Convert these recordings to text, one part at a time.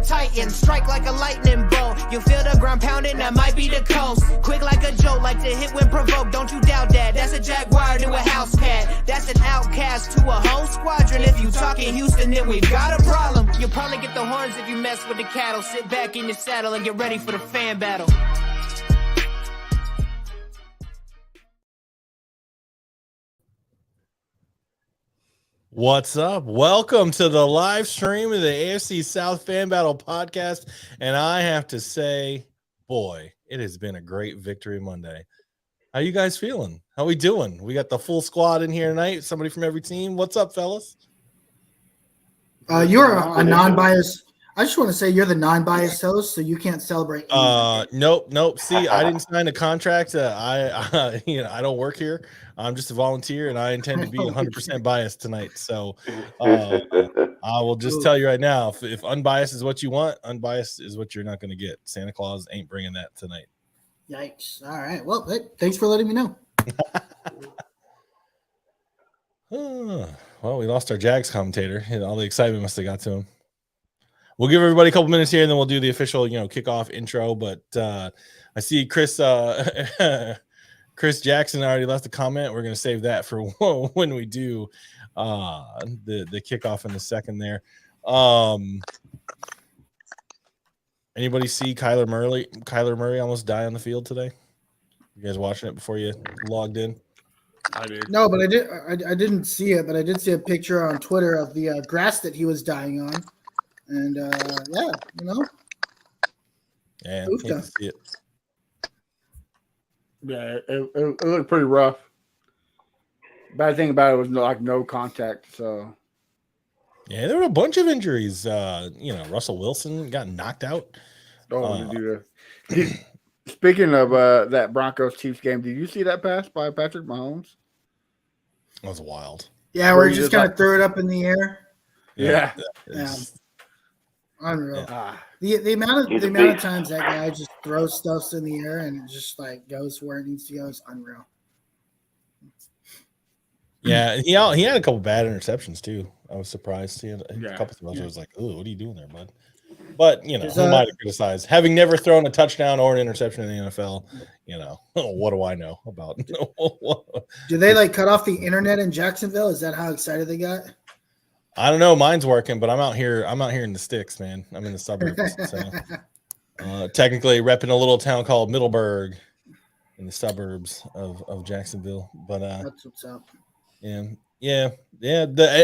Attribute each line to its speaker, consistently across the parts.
Speaker 1: titan, strike like a lightning bolt. You feel the ground pounding, that might be the coast. Quick like a joke, like to hit when provoked, don't you doubt that. That's a Jaguar to a house cat. That's an outcast to a whole squadron. If you talking Houston, then we've got a problem. You'll probably get the horns if you mess with the cattle. Sit back in your saddle and get ready for the fan battle.
Speaker 2: What's up? Welcome to the live stream of the AFC South Fan Battle podcast. And I have to say, boy, it has been a great victory Monday. How you guys feeling? How we doing? We got the full squad in here tonight. Somebody from every team. What's up, fellas?
Speaker 3: You're a non-biased. I just want to say you're the non-biased host, so you can't celebrate.
Speaker 2: Nope. See, I didn't sign a contract. I don't work here. I'm just a volunteer, and I intend to be 100% biased tonight. So I will just tell you right now, if unbiased is what you want, unbiased is what you're not going to get. Santa Claus ain't bringing that tonight.
Speaker 3: Yikes. All right. Well, thanks for letting me know.
Speaker 2: Well, we lost our Jags commentator. All the excitement must have got to him. We'll give everybody a couple minutes here, and then we'll do the official, kickoff intro. But I see Chris Jackson already left a comment. We're going to save that for when we do the kickoff in a second there. Anybody see Kyler Murray almost die on the field today? You guys watching it before you logged in?
Speaker 4: I did.
Speaker 3: No, but I didn't see it, but I did see a picture on Twitter of the grass that he was dying on. And
Speaker 2: Yeah, you can see it.
Speaker 4: Yeah, it looked pretty rough. Bad thing about it was no contact. So
Speaker 2: yeah, there were a bunch of injuries. Russell Wilson got knocked out.
Speaker 4: Speaking of that Broncos Chiefs game, did you see that pass by Patrick Mahomes?
Speaker 2: That was wild.
Speaker 3: Yeah, where he just kind of threw it up in the air.
Speaker 4: Yeah.
Speaker 3: Unreal.
Speaker 4: Yeah.
Speaker 3: The amount of times that guy just throws stuff in the air and it just goes where it needs to go is unreal.
Speaker 2: Yeah, he had a couple bad interceptions too. I was surprised. He had a couple of those. I was like, "Ooh, what are you doing there, bud?" But who am I to criticize? Having never thrown a touchdown or an interception in the NFL, what do I know about?
Speaker 3: Do they cut off the internet in Jacksonville? Is that how excited they got?
Speaker 2: I don't know. Mine's working, but I'm out here in the sticks, man. I'm in the suburbs. So technically repping a little town called Middleburg in the suburbs of Jacksonville. But
Speaker 3: that's what's up.
Speaker 2: Yeah.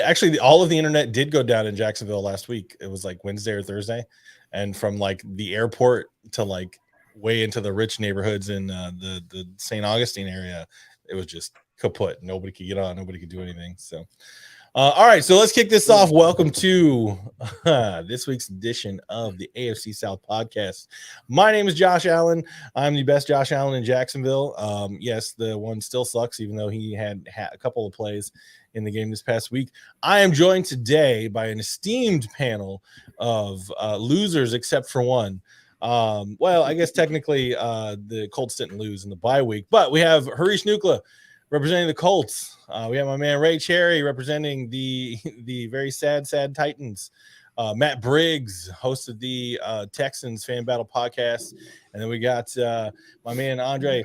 Speaker 2: Actually, all of the internet did go down in Jacksonville last week. It was Wednesday or Thursday, and from the airport to way into the rich neighborhoods in the St. Augustine area, it was just kaput. Nobody could get on. Nobody could do anything. So. All right, so let's kick this off. Welcome to this week's edition of the AFC South podcast. My name is Josh Allen. I'm the best Josh Allen in Jacksonville. Yes, the one still sucks, even though he had a couple of plays in the game this past week. I am joined today by an esteemed panel of losers, except for one. Well, I guess technically the Colts didn't lose in the bye week, but we have Harish Nukla representing the Colts. We have my man Ray Cherry representing the very sad Titans. Matt Briggs hosted the Texans Fan Battle podcast. And then we got my man Andre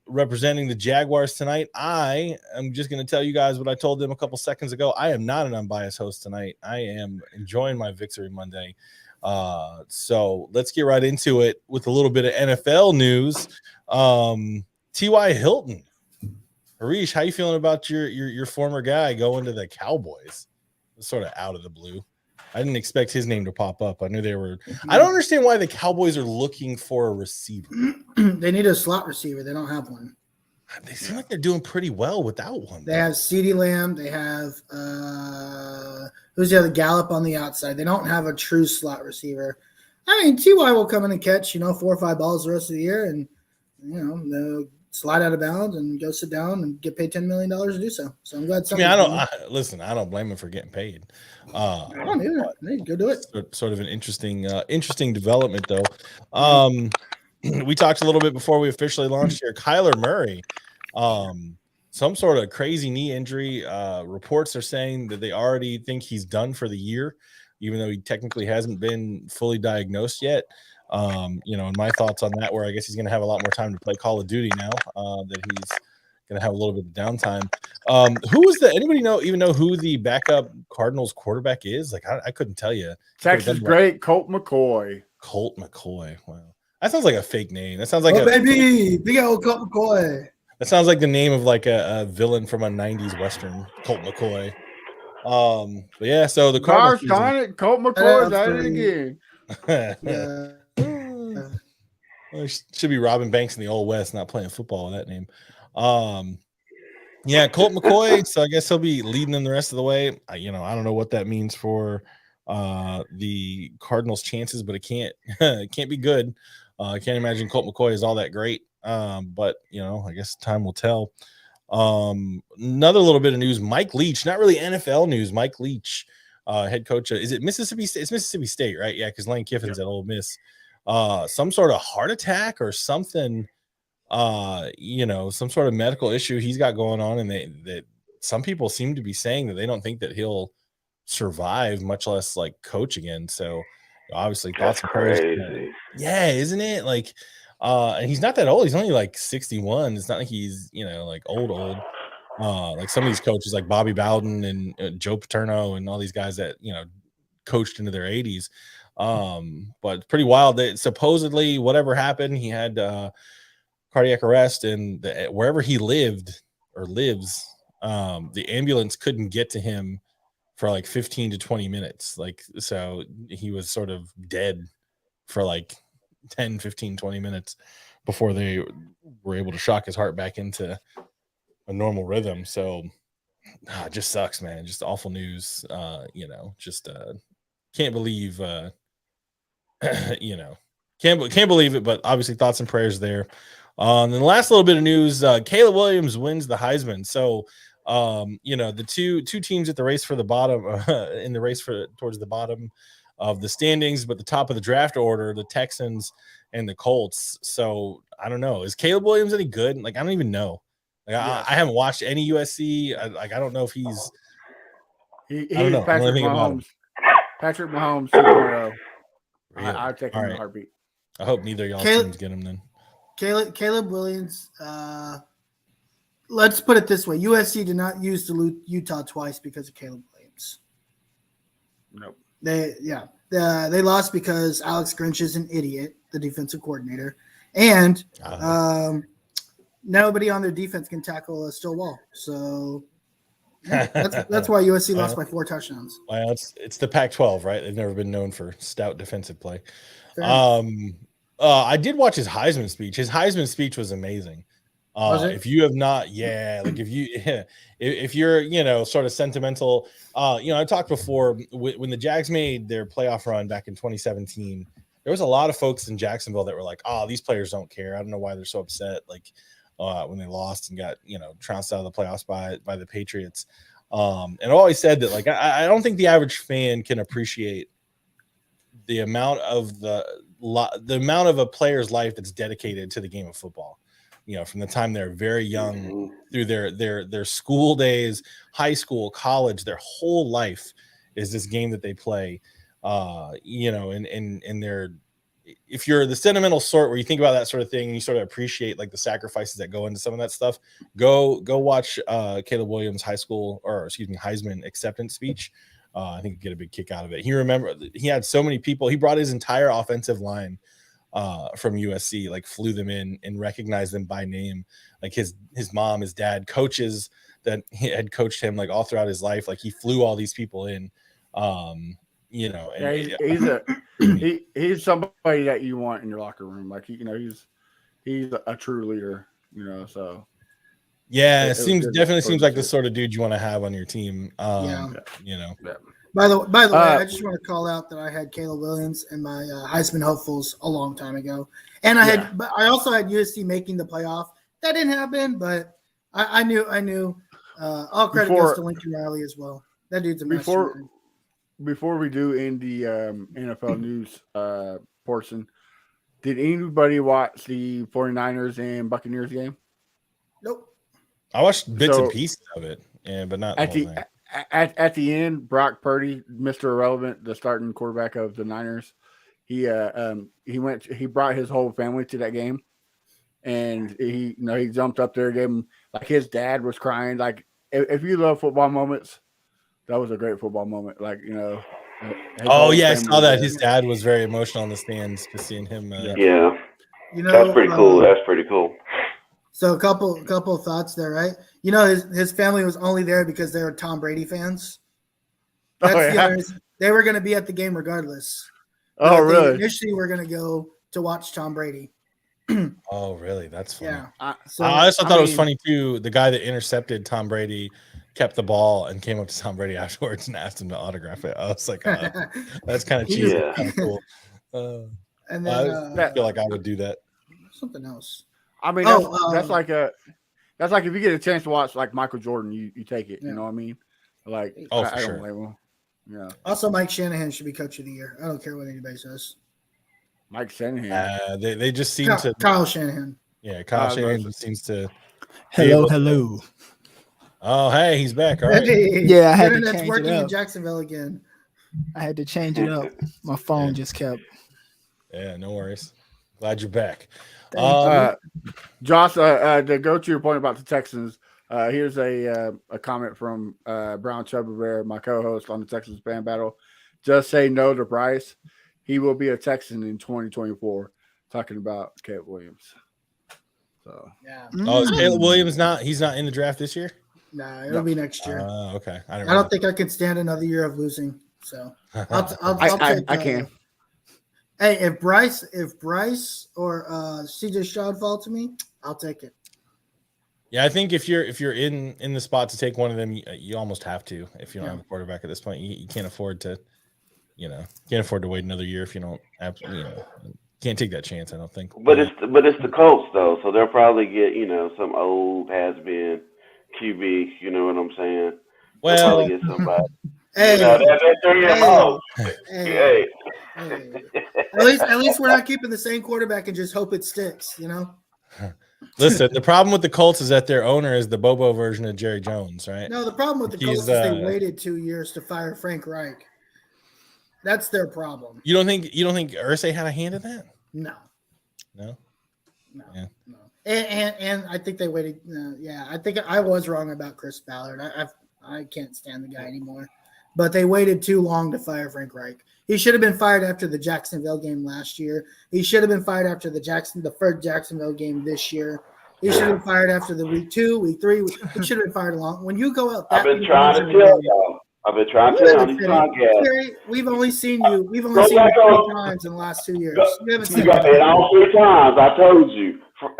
Speaker 2: representing the Jaguars tonight. I am just going to tell you guys what I told them a couple seconds ago. I am not an unbiased host tonight. I am enjoying my victory Monday. So let's get right into it with a little bit of NFL news. T.Y. Hilton. Harish, how you feeling about your former guy going to the Cowboys? Sort of out of the blue. I didn't expect his name to pop up. I knew they were. I don't understand why the Cowboys are looking for a receiver.
Speaker 3: They need a slot receiver. They don't have one.
Speaker 2: They seem like they're doing pretty well without one.
Speaker 3: They have CeeDee Lamb. They have who's the other Gallup on the outside. They don't have a true slot receiver. I mean, Ty will come in and catch 4 or 5 balls the rest of the year, and they'll slide out of bounds and go sit down and get paid $10 million to do so. So I'm glad.
Speaker 2: I don't blame him for getting paid.
Speaker 3: I don't either. Go do it.
Speaker 2: Sort of an interesting development, though. We talked a little bit before we officially launched here. Kyler Murray, some sort of crazy knee injury. Reports are saying that they already think he's done for the year. even though he technically hasn't been fully diagnosed yet. And my thoughts on that, where I guess he's going to have a lot more time to play Call of Duty now that he's going to have a little bit of downtime. Anybody know who the backup Cardinals quarterback is? Like, I couldn't tell you.
Speaker 4: Texas great Colt McCoy.
Speaker 2: Colt McCoy. Wow. That sounds like a fake name. That sounds like
Speaker 3: baby, big old Colt McCoy.
Speaker 2: That sounds like the name of like a villain from a 90s Western, Colt McCoy. But yeah, so the Cardinals
Speaker 4: season, Colt McCoy's at it again.
Speaker 2: Well, should be Robin Banks in the Old West, not playing football with that name. Yeah, Colt McCoy. So I guess he'll be leading them the rest of the way. I don't know what that means for the Cardinals' chances, but it can't be good. I can't imagine Colt McCoy is all that great. But I guess time will tell. Another little bit of news: Mike Leach, not really NFL news. Mike Leach, head coach. Is it Mississippi State? It's Mississippi State, right? Yeah, because Lane Kiffin's at Ole Miss. Some sort of heart attack or something. Some sort of medical issue he's got going on, and that some people seem to be saying that they don't think that he'll survive, much less like coach again. So obviously, thoughts and prayers. Yeah, isn't it? Like, and he's not that old. He's only like 61. It's not like he's like old. Like some of these coaches, like Bobby Bowden and Joe Paterno, and all these guys that coached into their 80s. But pretty wild that supposedly whatever happened, he had cardiac arrest, and wherever he lived or lives, the ambulance couldn't get to him for like 15 to 20 minutes. Like, so he was sort of dead for like 10, 15, 20 minutes before they were able to shock his heart back into a normal rhythm. So it just sucks, man. Just awful news. Can't believe can't believe it, but obviously thoughts and prayers there. And then the last little bit of news, Caleb Williams wins the Heisman. So the two teams at the race for the bottom in the race towards the bottom of the standings, but the top of the draft order, the Texans and the Colts. So I don't know. Is Caleb Williams any good? Like, I don't even know. Like, yes. I haven't watched any USC. I don't know if he's.
Speaker 4: He's Patrick Mahomes. Patrick Mahomes 2.0. Really? I'll take him in a heartbeat.
Speaker 2: I hope neither of y'all teams get him then.
Speaker 3: Caleb Williams. Let's put it this way: USC did not use the Utah twice because of Caleb Williams.
Speaker 4: Nope.
Speaker 3: They lost because Alex Grinch is an idiot, the defensive coordinator, and nobody on their defense can tackle a still wall. So that's why USC lost by 4 touchdowns.
Speaker 2: Well, it's the Pac-12, right? They've never been known for stout defensive play. I did watch his Heisman speech. His Heisman speech was amazing. If you have not, if you're, sort of sentimental, I talked before when the Jags made their playoff run back in 2017, there was a lot of folks in Jacksonville that were like, oh, these players don't care. I don't know why they're so upset. Like, when they lost and got, trounced out of the playoffs by the Patriots. And I always said that, like, I don't think the average fan can appreciate the amount of a player's life that's dedicated to the game of football. From the time they're very young through their school days, high school, college, their whole life is this game that they play. And they're, if you're the sentimental sort where you think about that sort of thing and you sort of appreciate like the sacrifices that go into some of that stuff, go watch Caleb Williams' Heisman acceptance speech. I think you get a big kick out of it. He had so many people. He brought his entire offensive line from USC, like flew them in and recognized them by name. Like his mom, his dad, coaches that had coached him like all throughout his life. Like he flew all these people in. He's
Speaker 4: somebody that you want in your locker room. Like he's a true leader. So
Speaker 2: yeah, definitely seems like the sort of dude you want to have on your team.
Speaker 3: By the way, I just want to call out that I had Caleb Williams in my Heisman hopefuls a long time ago, and I also had USC making the playoff. That didn't happen, but I knew. All credit goes to Lincoln Riley as well. That dude's a mastermind.
Speaker 4: Before we do in the NFL news portion, did anybody watch the 49ers and Buccaneers game?
Speaker 3: Nope.
Speaker 2: I watched bits and pieces of it, but not
Speaker 4: at At the end, Brock Purdy, Mr. Irrelevant, the starting quarterback of the Niners, he brought his whole family to that game, and he jumped up there, gave him like his dad was crying. Like if you love football moments, that was a great football moment. Like
Speaker 2: Oh yeah, I saw that. His dad was very emotional in the stands just seeing him.
Speaker 5: Yeah, that's pretty cool. That's pretty cool.
Speaker 3: So a couple of thoughts there, right? His family was only there because they were Tom Brady fans. That's they were going to be at the game regardless.
Speaker 4: Oh, really?
Speaker 3: Initially, we're going to go to watch Tom Brady.
Speaker 2: Oh, really? That's funny.
Speaker 3: Yeah.
Speaker 2: I also thought it was funny too. The guy that intercepted Tom Brady kept the ball and came up to Tom Brady afterwards and asked him to autograph it. I was like, that's kind of cheesy.
Speaker 5: Yeah.
Speaker 2: Kind of cool.
Speaker 3: And then
Speaker 2: I feel like I would do that.
Speaker 3: Something else.
Speaker 4: I mean, that's like if you get a chance to watch like Michael Jordan, you take it. Yeah. You know what I mean? Like,
Speaker 2: for
Speaker 4: I
Speaker 2: sure.
Speaker 4: don't blame him. Yeah.
Speaker 3: Also, Mike Shanahan should be coach of the year. I don't care what anybody says.
Speaker 4: Mike Shanahan.
Speaker 2: They just seem to.
Speaker 3: Kyle Shanahan.
Speaker 2: Yeah, Kyle Shanahan seems to.
Speaker 6: Hello.
Speaker 2: Oh, hey, he's back. All right.
Speaker 3: Hey,
Speaker 6: yeah, I had to
Speaker 3: internet's
Speaker 6: change
Speaker 3: working
Speaker 6: it up.
Speaker 3: in Jacksonville again.
Speaker 6: I had to change it up. My phone just kept.
Speaker 2: Yeah, no worries. Glad you're back.
Speaker 4: Josh, to go to your point about the Texans, here's a comment from Brown Chubba Bear, my co-host on the Texans Fan Battle. Just say no to Bryce. He will be a Texan in 2024. Talking about Caleb Williams. So
Speaker 3: yeah.
Speaker 2: Oh, is Caleb Williams he's not in the draft this year?
Speaker 3: Nah, it'll be next year.
Speaker 2: Okay.
Speaker 3: I don't think I can stand another year of losing. So I
Speaker 4: can.
Speaker 3: Hey, if Bryce or CJ Stroud fall to me, I'll take it.
Speaker 2: Yeah, I think if you're in the spot to take one of them, you almost have to. If you don't have a quarterback at this point, you can't afford to, wait another year if you don't absolutely, can't take that chance. I don't think.
Speaker 5: But it's the Colts though, so they'll probably get some old has-been QB. You know what I'm saying?
Speaker 2: Well,
Speaker 5: they'll probably get somebody.
Speaker 3: Hey,
Speaker 5: that's 3 years old. Hey.
Speaker 3: At least we're not keeping the same quarterback and just hope it sticks,
Speaker 2: Listen, the problem with the Colts is that their owner is the Bobo version of Jerry Jones, right?
Speaker 3: No, the problem with the Colts is they waited 2 years to fire Frank Reich. That's their problem.
Speaker 2: You don't think Irsay had a hand in that?
Speaker 3: No.
Speaker 2: Yeah.
Speaker 3: And I think they waited. I think I was wrong about Chris Ballard. I can't stand the guy anymore. But they waited too long to fire Frank Reich. He should have been fired after the Jacksonville game last year. He should have been fired after the first Jacksonville game this year. He should have been fired after the week 2, week 3. He should have been fired long. When you go out,
Speaker 5: I've been trying to tell y'all.
Speaker 3: We've only seen you 3 times in the last 2 years. You haven't seen
Speaker 5: it all 3 times. I told you,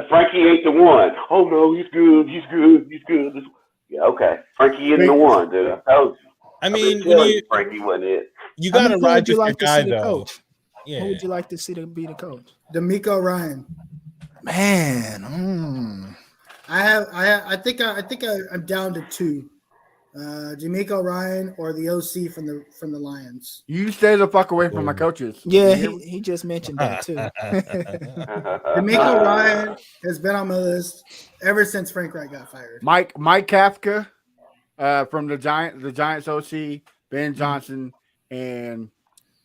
Speaker 5: Frankie ain't the one. Oh no, he's good. Yeah, okay. Frankie ain't the one, dude. I told you.
Speaker 2: I mean,
Speaker 5: Frankie wasn't it.
Speaker 2: You got to ride with your guy, though.
Speaker 6: Coach?
Speaker 2: Yeah.
Speaker 6: Who would you like to see to be the coach?
Speaker 3: DeMeco Ryan.
Speaker 6: Man,
Speaker 3: I think I'm down to 2. DeMeco Ryan or the OC from the Lions.
Speaker 4: You stay the fuck away from my coaches.
Speaker 6: Yeah, he just mentioned that too.
Speaker 3: DeMeco Ryan has been on my list ever since Frank Reich got fired.
Speaker 4: Mike Kafka from the Giants OC, Ben Johnson, and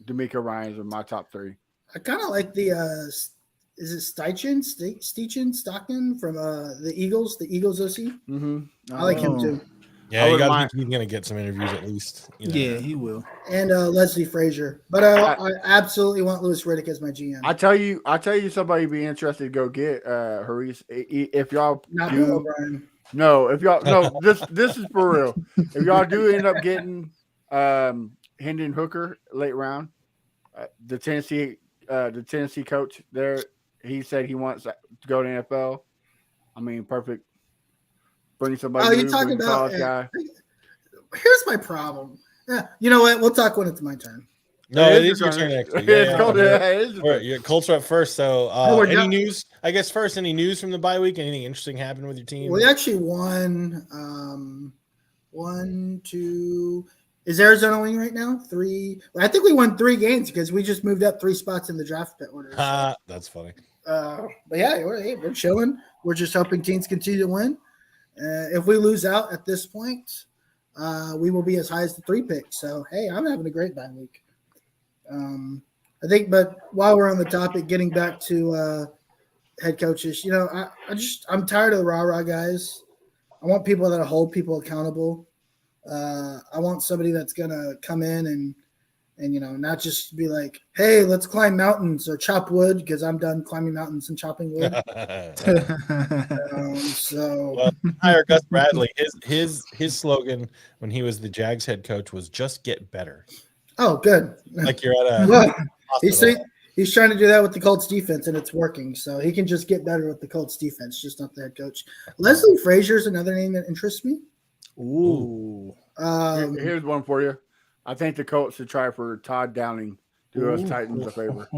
Speaker 4: DeMeco Ryan are my top 3.
Speaker 3: I kind of like the is it Stockton from the Eagles OC?
Speaker 4: Mm-hmm.
Speaker 3: I like him too.
Speaker 2: Yeah, he's going to get some interviews at least.
Speaker 6: Yeah, he will.
Speaker 3: And Leslie Frazier. But I absolutely want Louis Riddick as my GM.
Speaker 4: I tell you somebody be interested to go get Haris. If y'all
Speaker 3: not Bill O'Brien.
Speaker 4: No, if y'all this is for real. If y'all do end up getting Hendon Hooker late round, the Tennessee coach there, he said he wants to go to NFL. I mean, perfect. Bring somebody.
Speaker 3: Oh, you're talking about guy. Here's my problem. Yeah, you know what? We'll talk when it's my turn.
Speaker 2: No, it is your turn actually. Yeah, Colts are up first. So, any news? I guess first, any news from the bye week? Anything interesting happened with your team?
Speaker 3: We actually won. 1, 2. Is Arizona winning right now? 3. I think we won 3 games because we just moved up 3 spots in the draft order. So.
Speaker 2: That's funny.
Speaker 3: But yeah, we're chilling. We're just hoping teams continue to win. If we lose out at this point, we will be as high as the 3 pick. So, hey, I'm having a great bye week. I think, but while we're on the topic, getting back to head coaches, I'm tired of the rah-rah guys. I want people that hold people accountable. I want somebody that's going to come in and not just be like, hey, let's climb mountains or chop wood, because I'm done climbing mountains and chopping wood.
Speaker 2: Well, hire Gus Bradley. His slogan when he was the Jags head coach was "Just get better."
Speaker 3: Oh, good.
Speaker 2: Like you're at a
Speaker 3: Well,
Speaker 2: hospital.
Speaker 3: he's trying to do that with the Colts defense, and it's working. So he can just get better with the Colts defense, just not the head coach. Leslie Frazier's another name that interests me.
Speaker 6: Ooh.
Speaker 4: Here's one for you. I think the Colts should try for Todd Downing. Do us Titans a favor.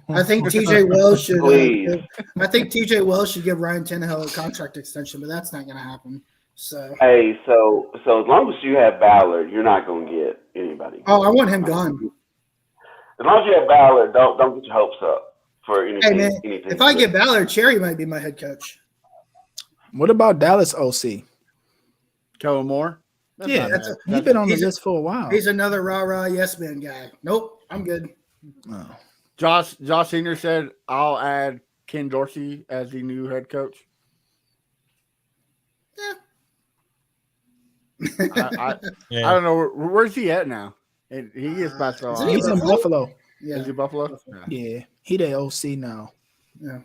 Speaker 3: I think TJ Wells should.
Speaker 5: Please.
Speaker 3: I think TJ Wells should give Ryan Tannehill a contract extension, but that's not going to happen. So.
Speaker 5: Hey, so as long as you have Ballard, you're not going to get anybody.
Speaker 3: Oh, I want him gone.
Speaker 5: As long as you have Ballard, don't get your hopes up for anything.
Speaker 3: Hey man,
Speaker 5: anything
Speaker 3: if I get Ballard, Cherry might be my head coach.
Speaker 6: What about Dallas OC?
Speaker 4: Kellen Moore.
Speaker 6: Yeah, he's been on the list for a while.
Speaker 3: He's another rah-rah yes man guy. Nope, I'm good.
Speaker 6: Oh.
Speaker 4: Josh Senior said, I'll add Ken Dorsey as the new head coach. I don't know. Where's he at now? And he is back to
Speaker 6: He's in Buffalo.
Speaker 3: Yeah.
Speaker 4: Is he Buffalo?
Speaker 6: Yeah, he the OC now.
Speaker 3: Yeah.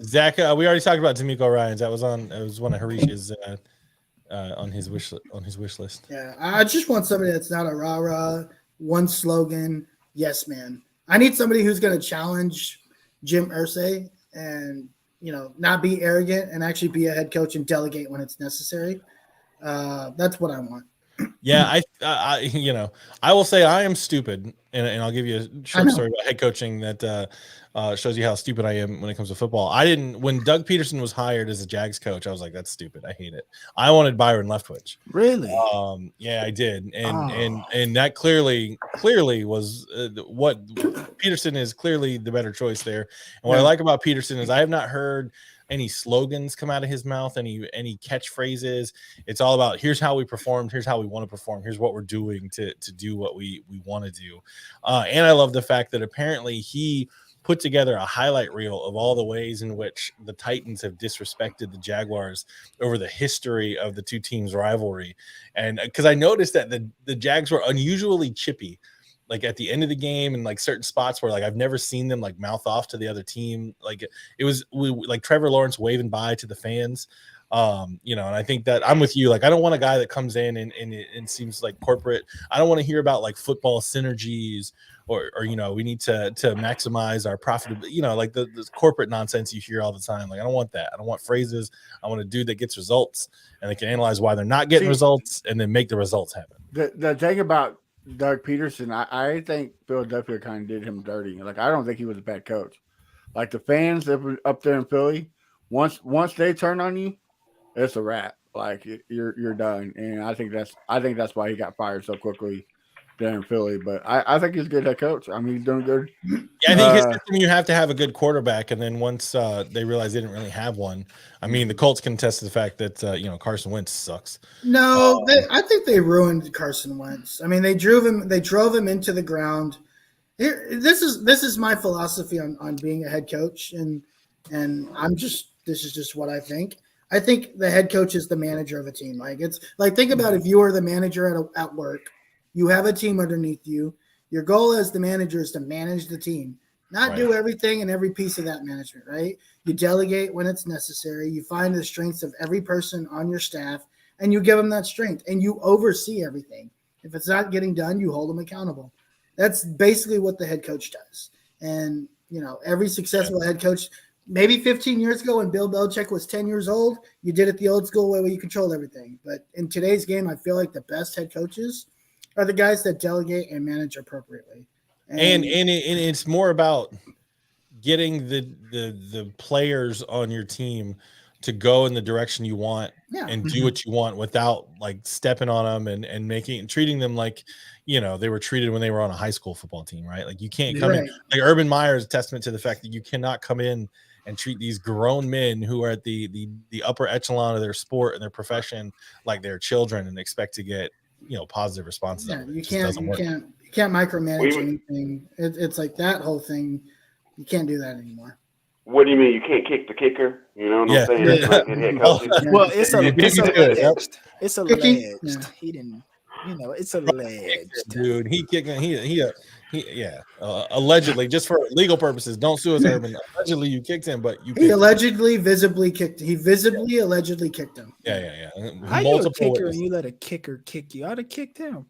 Speaker 2: Zach, we already talked about D'Amico Ryans. That was on. It was one of Harish's on his wish list.
Speaker 3: Yeah, I just want somebody that's not a rah-rah, one slogan, yes man. I need somebody who's going to challenge Jim Irsay and not be arrogant and actually be a head coach and delegate when it's necessary. That's what I want.
Speaker 2: Yeah, I will say I am stupid, and I'll give you a short story about head coaching that shows you how stupid I am when it comes to football. When Doug Peterson was hired as a Jags coach, I was like, that's stupid. I hate it. I wanted Byron Leftwich.
Speaker 6: Really?
Speaker 2: Yeah, I did, and that clearly was what Peterson is clearly the better choice there. And what I like about Peterson is I have not heard any slogans come out of his mouth, any catchphrases. It's all about here's how we performed, here's how we want to perform, here's what we're doing to do what we want to do. And I love the fact that apparently he put together a highlight reel of all the ways in which the Titans have disrespected the Jaguars over the history of the two teams' rivalry. And because I noticed that the Jags were unusually chippy, like at the end of the game, and like certain spots where like I've never seen them like mouth off to the other team. Like it was like Trevor Lawrence waving bye to the fans. And I think that I'm with you. Like I don't want a guy that comes in and seems like corporate. I don't want to hear about like football synergies or we need to maximize our profitability. Like the corporate nonsense you hear all the time. Like I don't want that. I don't want phrases. I want a dude that gets results and they can analyze why they're not getting results and then make the results happen.
Speaker 4: The thing about Doug Peterson, I think Philadelphia kind of did him dirty. Like I don't think he was a bad coach. Like the fans up there in Philly, once they turn on you, it's a wrap. Like you're done. And I think that's why he got fired so quickly there in Philly. But I think he's a good head coach. I mean, he's doing good.
Speaker 2: Yeah, I think his system, you have to have a good quarterback, and then once they realize they didn't really have one, I mean, the Colts can attest to the fact that Carson Wentz sucks.
Speaker 3: No, I think they ruined Carson Wentz. I mean, they drove him into the ground. This is my philosophy on being a head coach, and this is just what I think. I think the head coach is the manager of a team. Like it's like think about if you are the manager at work, you have a team underneath you. Your goal as the manager is to manage the team, not do everything and every piece of that management, right? You delegate when it's necessary. You find the strengths of every person on your staff, and you give them that strength, and you oversee everything. If it's not getting done, you hold them accountable. That's basically what the head coach does. And, every successful head coach, maybe 15 years ago when Bill Belichick was 10 years old, you did it the old school way where you controlled everything. But in today's game, I feel like the best head coaches are the guys that delegate and manage appropriately.
Speaker 2: And it's more about getting the players on your team to go in the direction you want and do what you want without like stepping on them and treating them like, they were treated when they were on a high school football team, right? Like you can't come in, like Urban Meyer is a testament to the fact that you cannot come in and treat these grown men who are at the upper echelon of their sport and their profession like they're children and expect to get positive responses.
Speaker 3: Yeah, you
Speaker 2: It just
Speaker 3: can't micromanage
Speaker 5: We-
Speaker 3: anything. It's like that whole thing. You can't do that anymore.
Speaker 5: What do you mean? You can't kick the kicker? You know what I'm saying?
Speaker 2: Yeah.
Speaker 5: It's like the head coach.
Speaker 6: Well, it's
Speaker 2: You beat me to it, yep.
Speaker 6: alleged. It's
Speaker 3: Cookie?
Speaker 6: alleged.
Speaker 3: Yeah.
Speaker 6: He didn't. It's alleged.
Speaker 2: Dude, he kicking. Allegedly, just for legal purposes. Don't sue us, Urban. Allegedly, you kicked him, but you.
Speaker 3: He allegedly, visibly kicked. He visibly, allegedly kicked him.
Speaker 2: Yeah.
Speaker 6: How you a kicker and you let a kicker kick you? I'd have kicked him,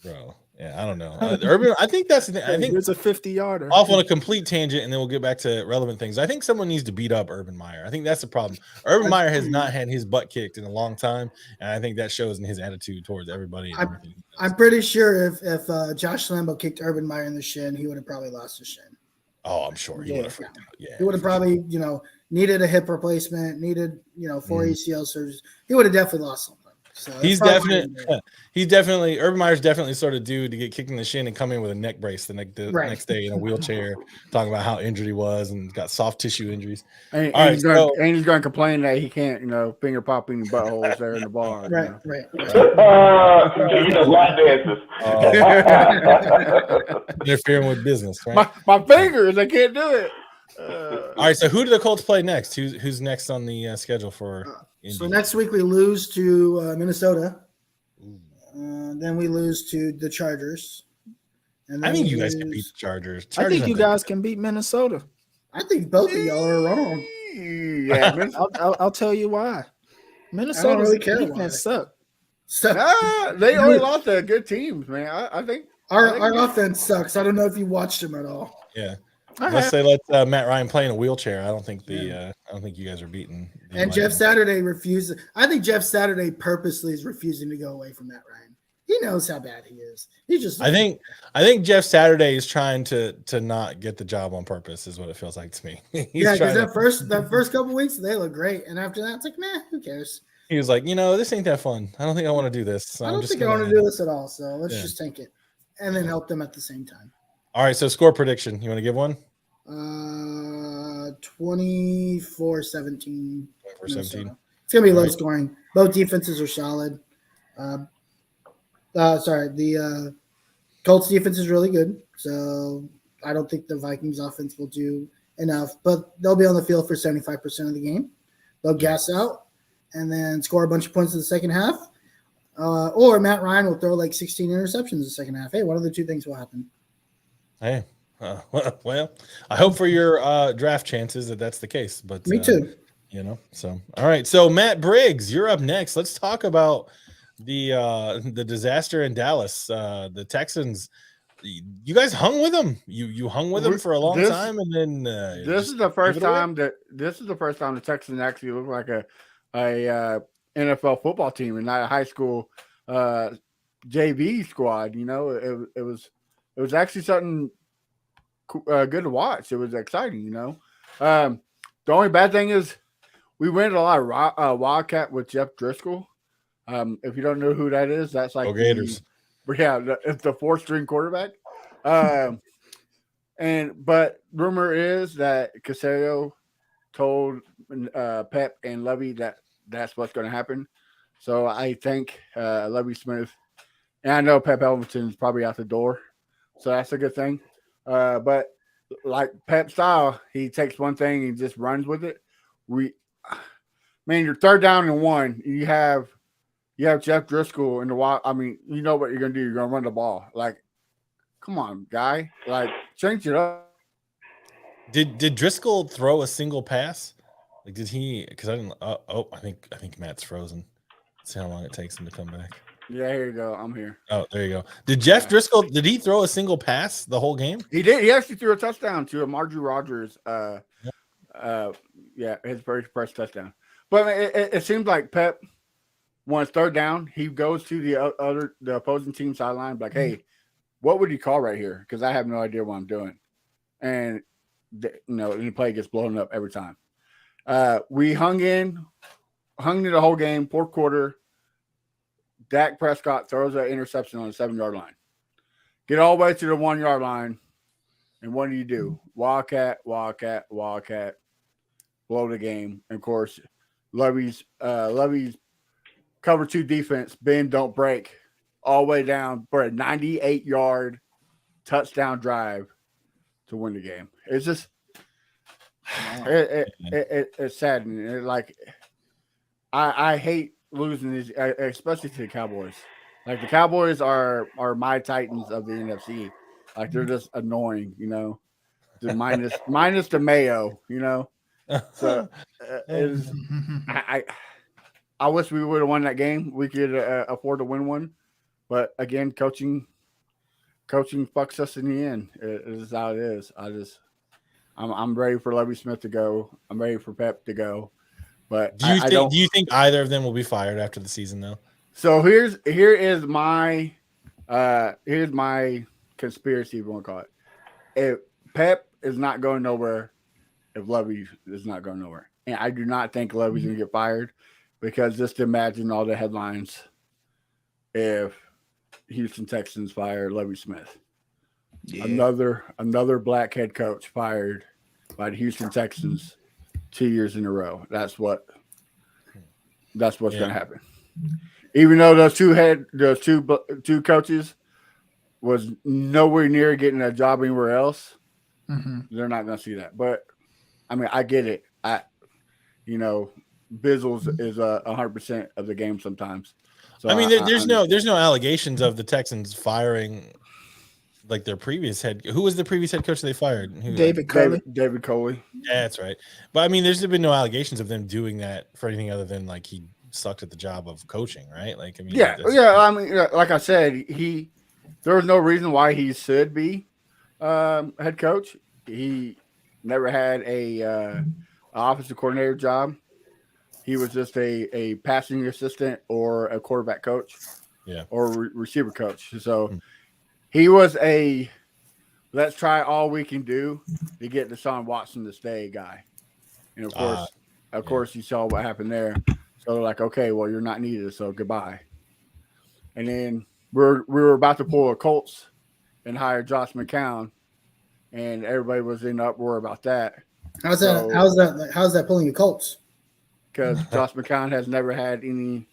Speaker 2: bro. Yeah, I don't know. Urban, I think that's the thing. I think
Speaker 6: it's a 50-yarder.
Speaker 2: Off on a complete tangent, and then we'll get back to relevant things. I think someone needs to beat up Urban Meyer. I think that's the problem. Urban Meyer has not had his butt kicked in a long time, and I think that shows in his attitude towards everybody. And everything.
Speaker 3: I'm pretty sure if Josh Lambo kicked Urban Meyer in the shin, he would have probably lost his shin.
Speaker 2: Oh, I'm sure he would have freaked out. Yeah,
Speaker 3: he would have probably needed a hip replacement, needed 4 ACL surgeries. He would have definitely lost something. So
Speaker 2: he's definitely Urban Meyer's definitely sort of dude to get kicked in the shin and come in with a neck brace the next day in a wheelchair, talking about how injured he was and got soft tissue injuries.
Speaker 4: And he's going to complain that he can't, finger popping buttholes there in the bar.
Speaker 3: Right.
Speaker 2: Interfering with business, right?
Speaker 4: My fingers, I can't do it.
Speaker 2: All right, so who do the Colts play next? Who's next on the schedule for?
Speaker 3: So next week we lose to Minnesota. Then we lose to the Chargers. And
Speaker 2: I think you guys can beat the Chargers.
Speaker 6: I think you guys can beat Minnesota.
Speaker 3: I think both of y'all are wrong.
Speaker 4: Yeah,
Speaker 6: I'll tell you why. Minnesota's defense suck.
Speaker 4: They only lost to good teams, man. I think
Speaker 3: our offense sucks. I don't know if you watched them at all.
Speaker 2: Yeah. Let's say let Matt Ryan play in a wheelchair. I don't think I don't think you guys are beating.
Speaker 3: And Jeff Saturday refuses. I think Jeff Saturday purposely is refusing to go away from Matt Ryan. He knows how bad he is. He just.
Speaker 2: I think Jeff Saturday is trying to not get the job on purpose. Is what it feels like to me.
Speaker 3: Because that first couple weeks they look great, and after that it's like, man, who cares?
Speaker 2: He was like, this ain't that fun. I don't think I want to do this. So
Speaker 3: I don't think I want to do this at all. So let's just tank it, and then help them at the same time.
Speaker 2: All right. So score prediction. You want to give one?
Speaker 3: 24-17.
Speaker 2: 24-17.
Speaker 3: It's gonna be low scoring. Both defenses are solid. The Colts defense is really good, so I don't think the Vikings offense will do enough, but they'll be on the field for 75% of the game. They'll gas out and then score a bunch of points in the second half, or Matt Ryan will throw like 16 interceptions in the second half. Hey, one of the two things will happen.
Speaker 2: Hey, well, I hope for your draft chances that's the case. But
Speaker 3: me too.
Speaker 2: So all right. So Matt Briggs, you're up next. Let's talk about the disaster in Dallas. The Texans. You guys hung with them. You hung with them for a long time, and then
Speaker 4: this is the first time the Texans actually look like a NFL football team and not a high school JV squad. It was actually something good to watch. It was exciting. The only bad thing is we went a lot of Wildcat with Jeff Driscoll. If you don't know who that is, that's like
Speaker 2: Gators.
Speaker 4: It's the 4th-string quarterback. But rumor is that Casario told Pep and Lovey that's what's going to happen. So I think Lovey Smith, and I know Pep Elvison's probably out the door, so that's a good thing. But like Pep style, he takes one thing and just runs with it. You're 3rd down and 1. You have Jeff Driscoll in the wild. I mean, you know what you're gonna do. You're gonna run the ball. Like, come on, guy. Like, change it up.
Speaker 2: Did Driscoll throw a single pass? Like, did he? Because I didn't. I think Matt's frozen. Let's see how long it takes him to come back.
Speaker 4: Yeah, here you go. I'm here.
Speaker 2: Oh, there you go. Did Jeff Driscoll? Did he throw a single pass the whole game?
Speaker 4: He did. He actually threw a touchdown to Marjorie Rogers. His first touchdown. But it seems like Pep. When it's 3rd down, he goes to the opposing team sideline, like, hey, what would you call right here? Because I have no idea what I'm doing. And, the play gets blown up every time. We hung in the whole game, 4th quarter. Dak Prescott throws an interception on the 7-yard line. Get all the way to the 1-yard line, and what do? Wildcat. blow the game. And of course, Lovey's cover 2 defense, bend don't break, all the way down for a 98-yard touchdown drive to win the game. It's just it's saddening. Like I hate losing these, especially to the Cowboys. Like the Cowboys are my Titans of the NFC. Like they're just annoying, you know. The minus the Mayo, you know. So I wish we would have won that game. We could afford to win one, but again, coaching fucks us in the end. It is how it is. I'm ready for Lovie Smith to go. I'm ready for Pep to go. But
Speaker 2: do you think either of them will be fired after the season though?
Speaker 4: So here is my conspiracy, if you want to call it. If Pep is not going nowhere, if Lovie is not going nowhere, and I do not think Lovie's going to get fired, because just imagine all the headlines if Houston Texans fire Lovie Smith. Yeah. Another black head coach fired by the Houston Texans 2 years in a row. That's what's going to happen. Even though those two coaches was nowhere near getting a job anywhere else, they're not going to see that. But I mean, I get it. Bizzles is 100% of the game sometimes. So
Speaker 2: I mean, there's no allegations of the Texans firing like their previous head. Who was the previous head coach they fired?
Speaker 6: David Culley.
Speaker 4: David Culley.
Speaker 2: Yeah, that's right. But I mean, there's been no allegations of them doing that for anything other than like he sucked at the job of coaching, right? Like, I mean,
Speaker 4: I mean, like I said, there was no reason why he should be head coach. He never had a offensive coordinator job. He was just a passing assistant or a quarterback coach, or receiver coach. So he was a let's try all we can do to get Deshaun Watson to stay guy. And of course, you saw what happened there. So like, okay, well, you're not needed, so goodbye. And then we were about to pull a Colts and hire Josh McCown, and everybody was in uproar about that.
Speaker 3: How's that pulling the Colts?
Speaker 4: Because Josh McCown has never had any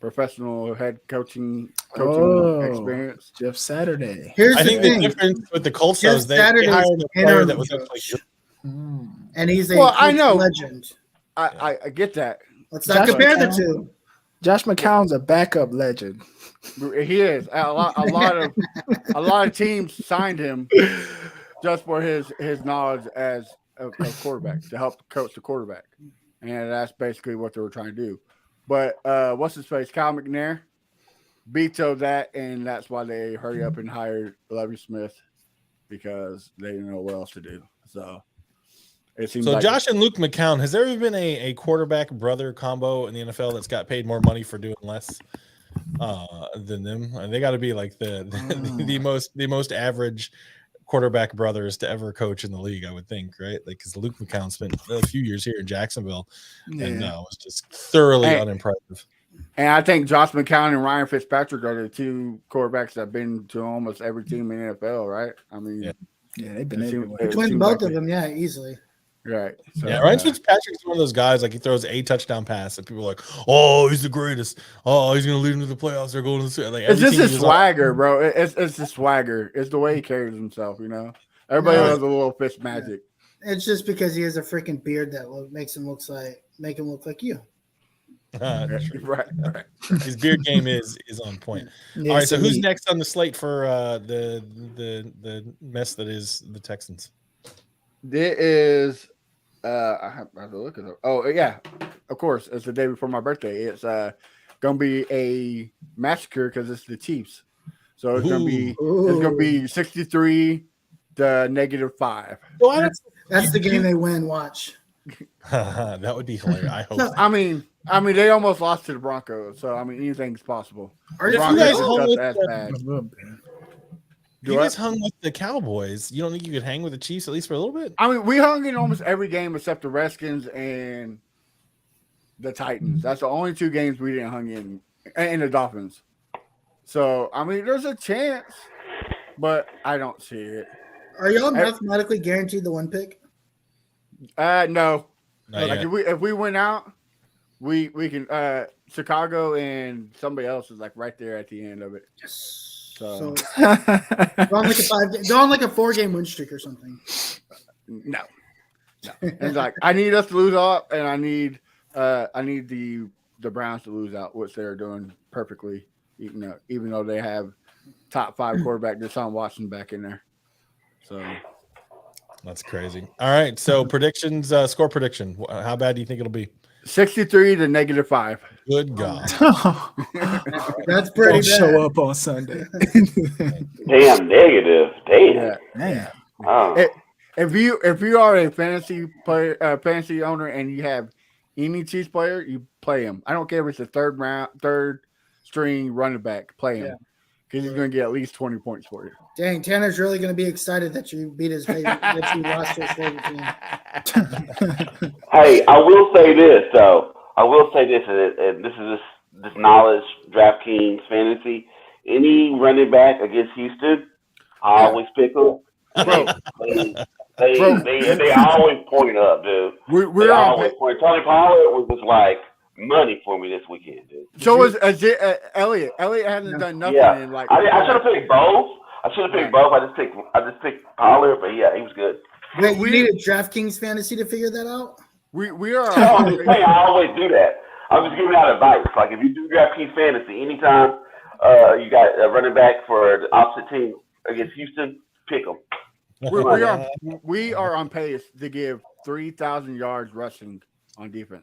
Speaker 4: professional head coaching experience.
Speaker 6: Jeff Saturday.
Speaker 2: I think the difference with the Colts is they hired a player that was actually
Speaker 3: and he's a legend.
Speaker 4: I get that.
Speaker 3: Let's not compare the two.
Speaker 6: Josh McCown's a backup legend.
Speaker 4: He is. A lot of teams signed him just for his knowledge as a quarterback, to help coach the quarterback. And that's basically what they were trying to do. But what's his face? Kyle McNair vetoed that, and that's why they hurry up and hired Lovie Smith, because they didn't know what else to do. So it seems like
Speaker 2: Josh and Luke McCown, has there ever been a quarterback brother combo in the NFL that's got paid more money for doing less than them? And they got to be like the most average quarterback brothers to ever coach in the league, I would think, right? Like, because Luke McCown spent a few years here in Jacksonville and was just thoroughly unimpressive.
Speaker 4: And I think Josh McCown and Ryan Fitzpatrick are the two quarterbacks that have been to almost every team in the NFL, right? I mean,
Speaker 6: they've been everywhere.
Speaker 3: Between both of them, easily.
Speaker 4: Right. So,
Speaker 2: Ryan Fitzpatrick is one of those guys, like he throws a touchdown pass and people are like, oh, he's the greatest. Oh, he's going to lead them to the playoffs. They're going to the like,
Speaker 4: it's just his swagger, bro. It's the swagger. It's the way he carries himself, you know? Everybody has a little Fitz magic.
Speaker 3: It's just because he has a freaking beard that makes him look like you.
Speaker 4: Right.
Speaker 2: His beard game is on point. All right, so who's next on the slate for the mess that is the Texans?
Speaker 4: There is I have to look at it. Oh yeah, of course. It's the day before my birthday. It's gonna be a massacre because it's the Chiefs. So it's gonna be 63 to -5.
Speaker 3: Well, that's the game they win. Watch.
Speaker 2: That would be hilarious. I hope.
Speaker 4: I mean, they almost lost to the Broncos, so I mean, anything's possible.
Speaker 2: Are you guys You guys hung with the Cowboys. You don't think you could hang with the Chiefs at least for a little bit?
Speaker 4: I mean, we hung in almost every game except the Redskins and the Titans. That's the only two games we didn't hung in, and the Dolphins. So, I mean, there's a chance, but I don't see it.
Speaker 3: Are y'all mathematically guaranteed the one pick?
Speaker 4: No.
Speaker 2: Not
Speaker 4: Like
Speaker 2: yet.
Speaker 4: if we went out, we can Chicago and somebody else is like right there at the end of it.
Speaker 3: So
Speaker 4: So
Speaker 3: go on like a 4-game win streak or something.
Speaker 4: no. And like I need us to lose out, and I need the Browns to lose out, which they're doing perfectly. Even though they have top 5 quarterback Deshaun Watson back in there. So
Speaker 2: That's crazy. All right. So predictions, score prediction. How bad do you think it'll be?
Speaker 4: 63 to -5.
Speaker 2: Good God.
Speaker 3: That's pretty
Speaker 6: Don't
Speaker 3: bad.
Speaker 6: show up on Sunday.
Speaker 5: Damn negative. Damn.
Speaker 4: Yeah.
Speaker 6: Man.
Speaker 5: Oh.
Speaker 4: If you are a fantasy player, fantasy owner, and you have any Chiefs player, you play him. I don't care if it's a third string running back. Play him because he's going to get at least 20 points for you.
Speaker 3: Dang, Tanner's really going to be excited that you beat his favorite, that you lost to his favorite team.
Speaker 5: Hey, I will say this though. I will say this, and this is this knowledge, DraftKings fantasy. Any running back against Houston, I always pick them.
Speaker 4: Bro,
Speaker 5: They always point up, dude.
Speaker 4: we're
Speaker 5: They
Speaker 4: on.
Speaker 5: always point. Tony Pollard was just like money for me this weekend, dude.
Speaker 4: So was Elliott. Elliott hasn't done nothing
Speaker 5: Yeah,
Speaker 4: in like.
Speaker 5: I should have picked both. I just picked Pollard, but yeah, he was good.
Speaker 3: Wait, you need a DraftKings fantasy to figure that out?
Speaker 4: We are.
Speaker 5: No, I'm just saying, I always do that. I'm just giving out advice. Like if you do DraftKings fantasy, anytime you got a running back for the opposite team against Houston, pick them.
Speaker 4: We are on pace to give 3,000 yards rushing on defense.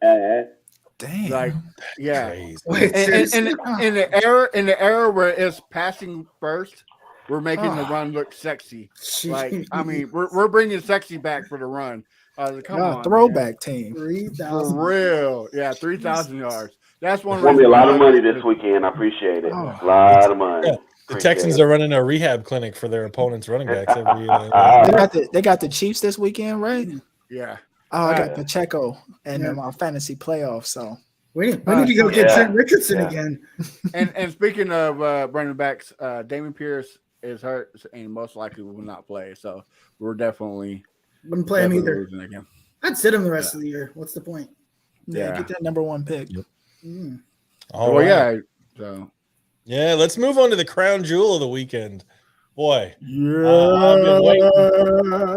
Speaker 6: Damn.
Speaker 4: Like, yeah.
Speaker 2: Crazy.
Speaker 3: Wait,
Speaker 4: And
Speaker 3: seriously?
Speaker 4: in the era where it's passing first, we're making the run look sexy. Like, I mean, we're bringing sexy back for the run. Come on,
Speaker 6: throwback team.
Speaker 3: 3,000.
Speaker 4: for real. Yeah, 3,000 yards. That's one.
Speaker 5: Won me a lot of
Speaker 4: reason
Speaker 5: money this weekend. I appreciate it.
Speaker 6: Oh.
Speaker 5: A lot of money.
Speaker 2: Yeah. The Texans are running a rehab clinic for their opponents' running backs every year.
Speaker 6: They got the Chiefs this weekend, right?
Speaker 4: Yeah.
Speaker 6: Oh, I got Pacheco and my fantasy playoffs. So
Speaker 3: We need to go get
Speaker 5: Yeah.
Speaker 3: Trent Richardson
Speaker 5: Yeah.
Speaker 3: again.
Speaker 4: And speaking of running backs, Damon Pierce is hurt and most likely will not play. So we're definitely
Speaker 3: Wouldn't play him either.
Speaker 4: losing again.
Speaker 3: I'd sit him the rest of the year. What's the point?
Speaker 4: Yeah.
Speaker 6: get that number 1 pick.
Speaker 3: Mm.
Speaker 2: All
Speaker 4: Well,
Speaker 2: right.
Speaker 4: yeah. So
Speaker 2: Yeah, let's move on to the crown jewel of the weekend. Boy, I've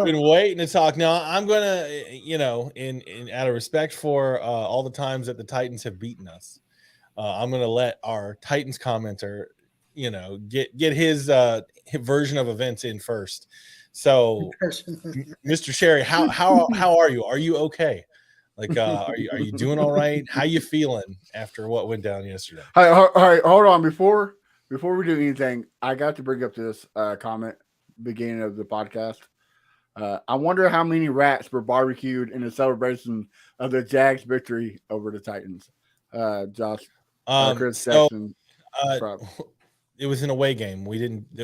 Speaker 2: been waiting to talk. Now, I'm going to, in out of respect for all the times that the Titans have beaten us, I'm going to let our Titans commenter, get his version of events in first. So, Mr. Sherry, how are you? Are you okay? Like, are you doing all right? How you feeling after what went down yesterday?
Speaker 4: all right, hold on. Before we do anything, I got to bring up this comment beginning of the podcast. I wonder how many rats were barbecued in the celebration of the Jags victory over the Titans. Josh, Chris Jackson.
Speaker 2: It was an away game.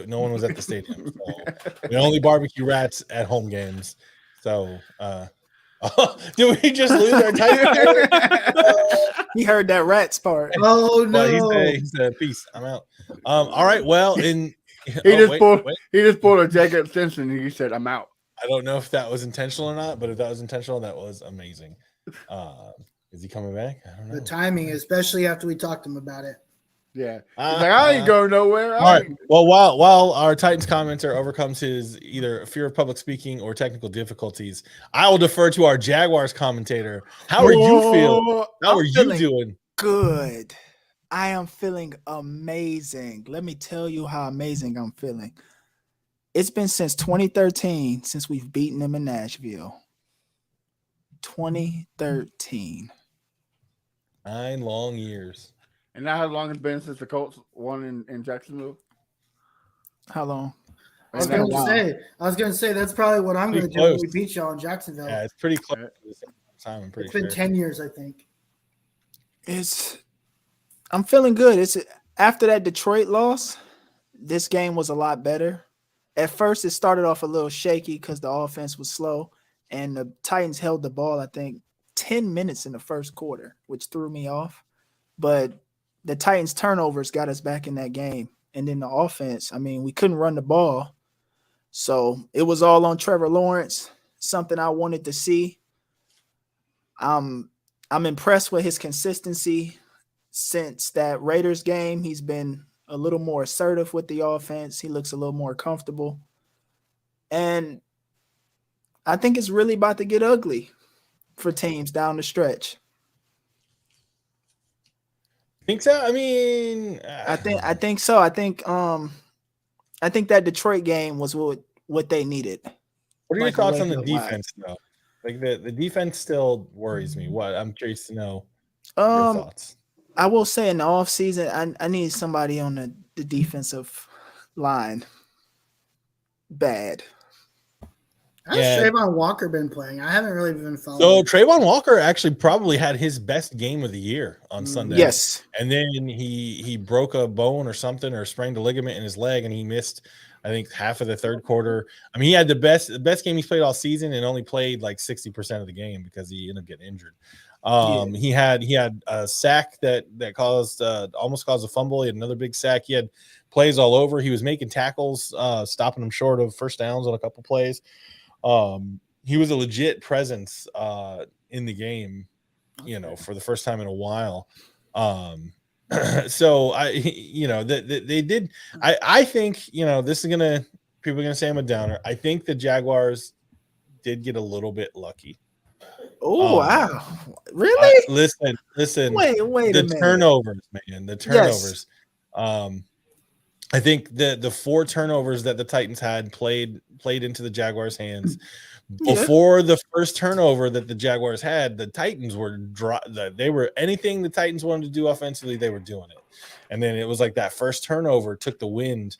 Speaker 2: No one was at the stadium. So we only barbecue rats at home games. So, did we just lose our Titan?
Speaker 6: He heard that rats part.
Speaker 3: Oh
Speaker 2: But
Speaker 3: no!
Speaker 2: he said, "Peace, I'm out." All right. Well,
Speaker 4: He just pulled a Jacob Simpson and he said, "I'm out."
Speaker 2: I don't know if that was intentional or not, but if that was intentional, that was amazing. Is he coming back? I don't know.
Speaker 3: The timing, especially after we talked to him about it.
Speaker 4: Yeah, he's like, I ain't going nowhere.
Speaker 2: All right. Well, while our Titans commenter overcomes his either fear of public speaking or technical difficulties, I will defer to our Jaguars commentator. How are you feeling? How are you doing?
Speaker 6: Good. I am feeling amazing. Let me tell you how amazing I'm feeling. It's been since 2013 since we've beaten them in Nashville. 2013.
Speaker 2: 9 long years.
Speaker 4: And now how long it's been since the Colts won in Jacksonville?
Speaker 6: How long?
Speaker 3: I was
Speaker 6: It's been a
Speaker 3: gonna say that's probably what I'm gonna
Speaker 2: Pretty
Speaker 3: do when
Speaker 2: close.
Speaker 3: we beat y'all in Jacksonville.
Speaker 2: Yeah, it's pretty close to the same time. I'm pretty
Speaker 3: It's been
Speaker 2: sure.
Speaker 3: 10 years, I think.
Speaker 6: I'm feeling good. It's after that Detroit loss, this game was a lot better. At first, it started off a little shaky because the offense was slow, and the Titans held the ball, I think, 10 minutes in the first quarter, which threw me off. But the Titans' turnovers got us back in that game. And then the offense, I mean, we couldn't run the ball. So it was all on Trevor Lawrence, something I wanted to see. I'm impressed with his consistency since that Raiders game. He's been a little more assertive with the offense. He looks a little more comfortable. And I think it's really about to get ugly for teams down the stretch.
Speaker 2: Think so? I mean,
Speaker 6: I think so. I think that Detroit game was what they needed.
Speaker 2: what are your
Speaker 6: Like,
Speaker 2: thoughts on the
Speaker 6: wake-up vibe.
Speaker 2: defense though? Like the defense still worries me. What I'm curious to know your thoughts.
Speaker 6: I will say in the offseason, I need somebody on the defensive line. Bad.
Speaker 3: How's Trayvon Walker been playing? I haven't really been following.
Speaker 2: So Trayvon Walker actually probably had his best game of the year on Sunday.
Speaker 6: Yes.
Speaker 2: And then he broke a bone or something or sprained a ligament in his leg and he missed, I think, half of the third quarter. I mean, he had the best game he's played all season and only played like 60% of the game because he ended up getting injured. He had a sack that caused almost caused a fumble. He had another big sack. He had plays all over. He was making tackles, stopping them short of first downs on a couple plays. He was a legit presence in the game, for the first time in a while. So they did. I think this is people are gonna say I'm a downer. I think the Jaguars did get a little bit lucky.
Speaker 6: Oh wow! Really?
Speaker 2: Listen.
Speaker 6: Wait a minute.
Speaker 2: Turnovers, man. The turnovers. Yes. I think the 4 turnovers that the Titans had played into the Jaguars' hands. Before the first turnover that the Jaguars had, the Titans were they were anything the Titans wanted to do offensively, they were doing it. And then it was like that first turnover took the wind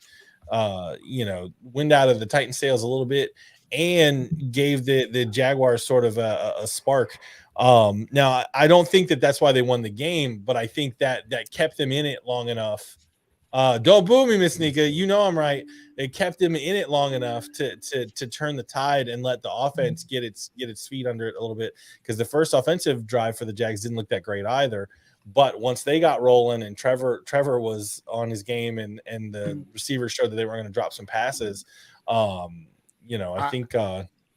Speaker 2: out of the Titans' sails a little bit and gave the Jaguars sort of a spark. Now I don't think that's why they won the game, but I think that kept them in it long enough. Don't boo me, Miss Nika. I'm right. It kept him in it long enough to turn the tide and let the offense get its feet under it a little bit. Because the first offensive drive for the Jags didn't look that great either. But once they got rolling and Trevor was on his game and the receivers showed that they were going to drop some passes, I think.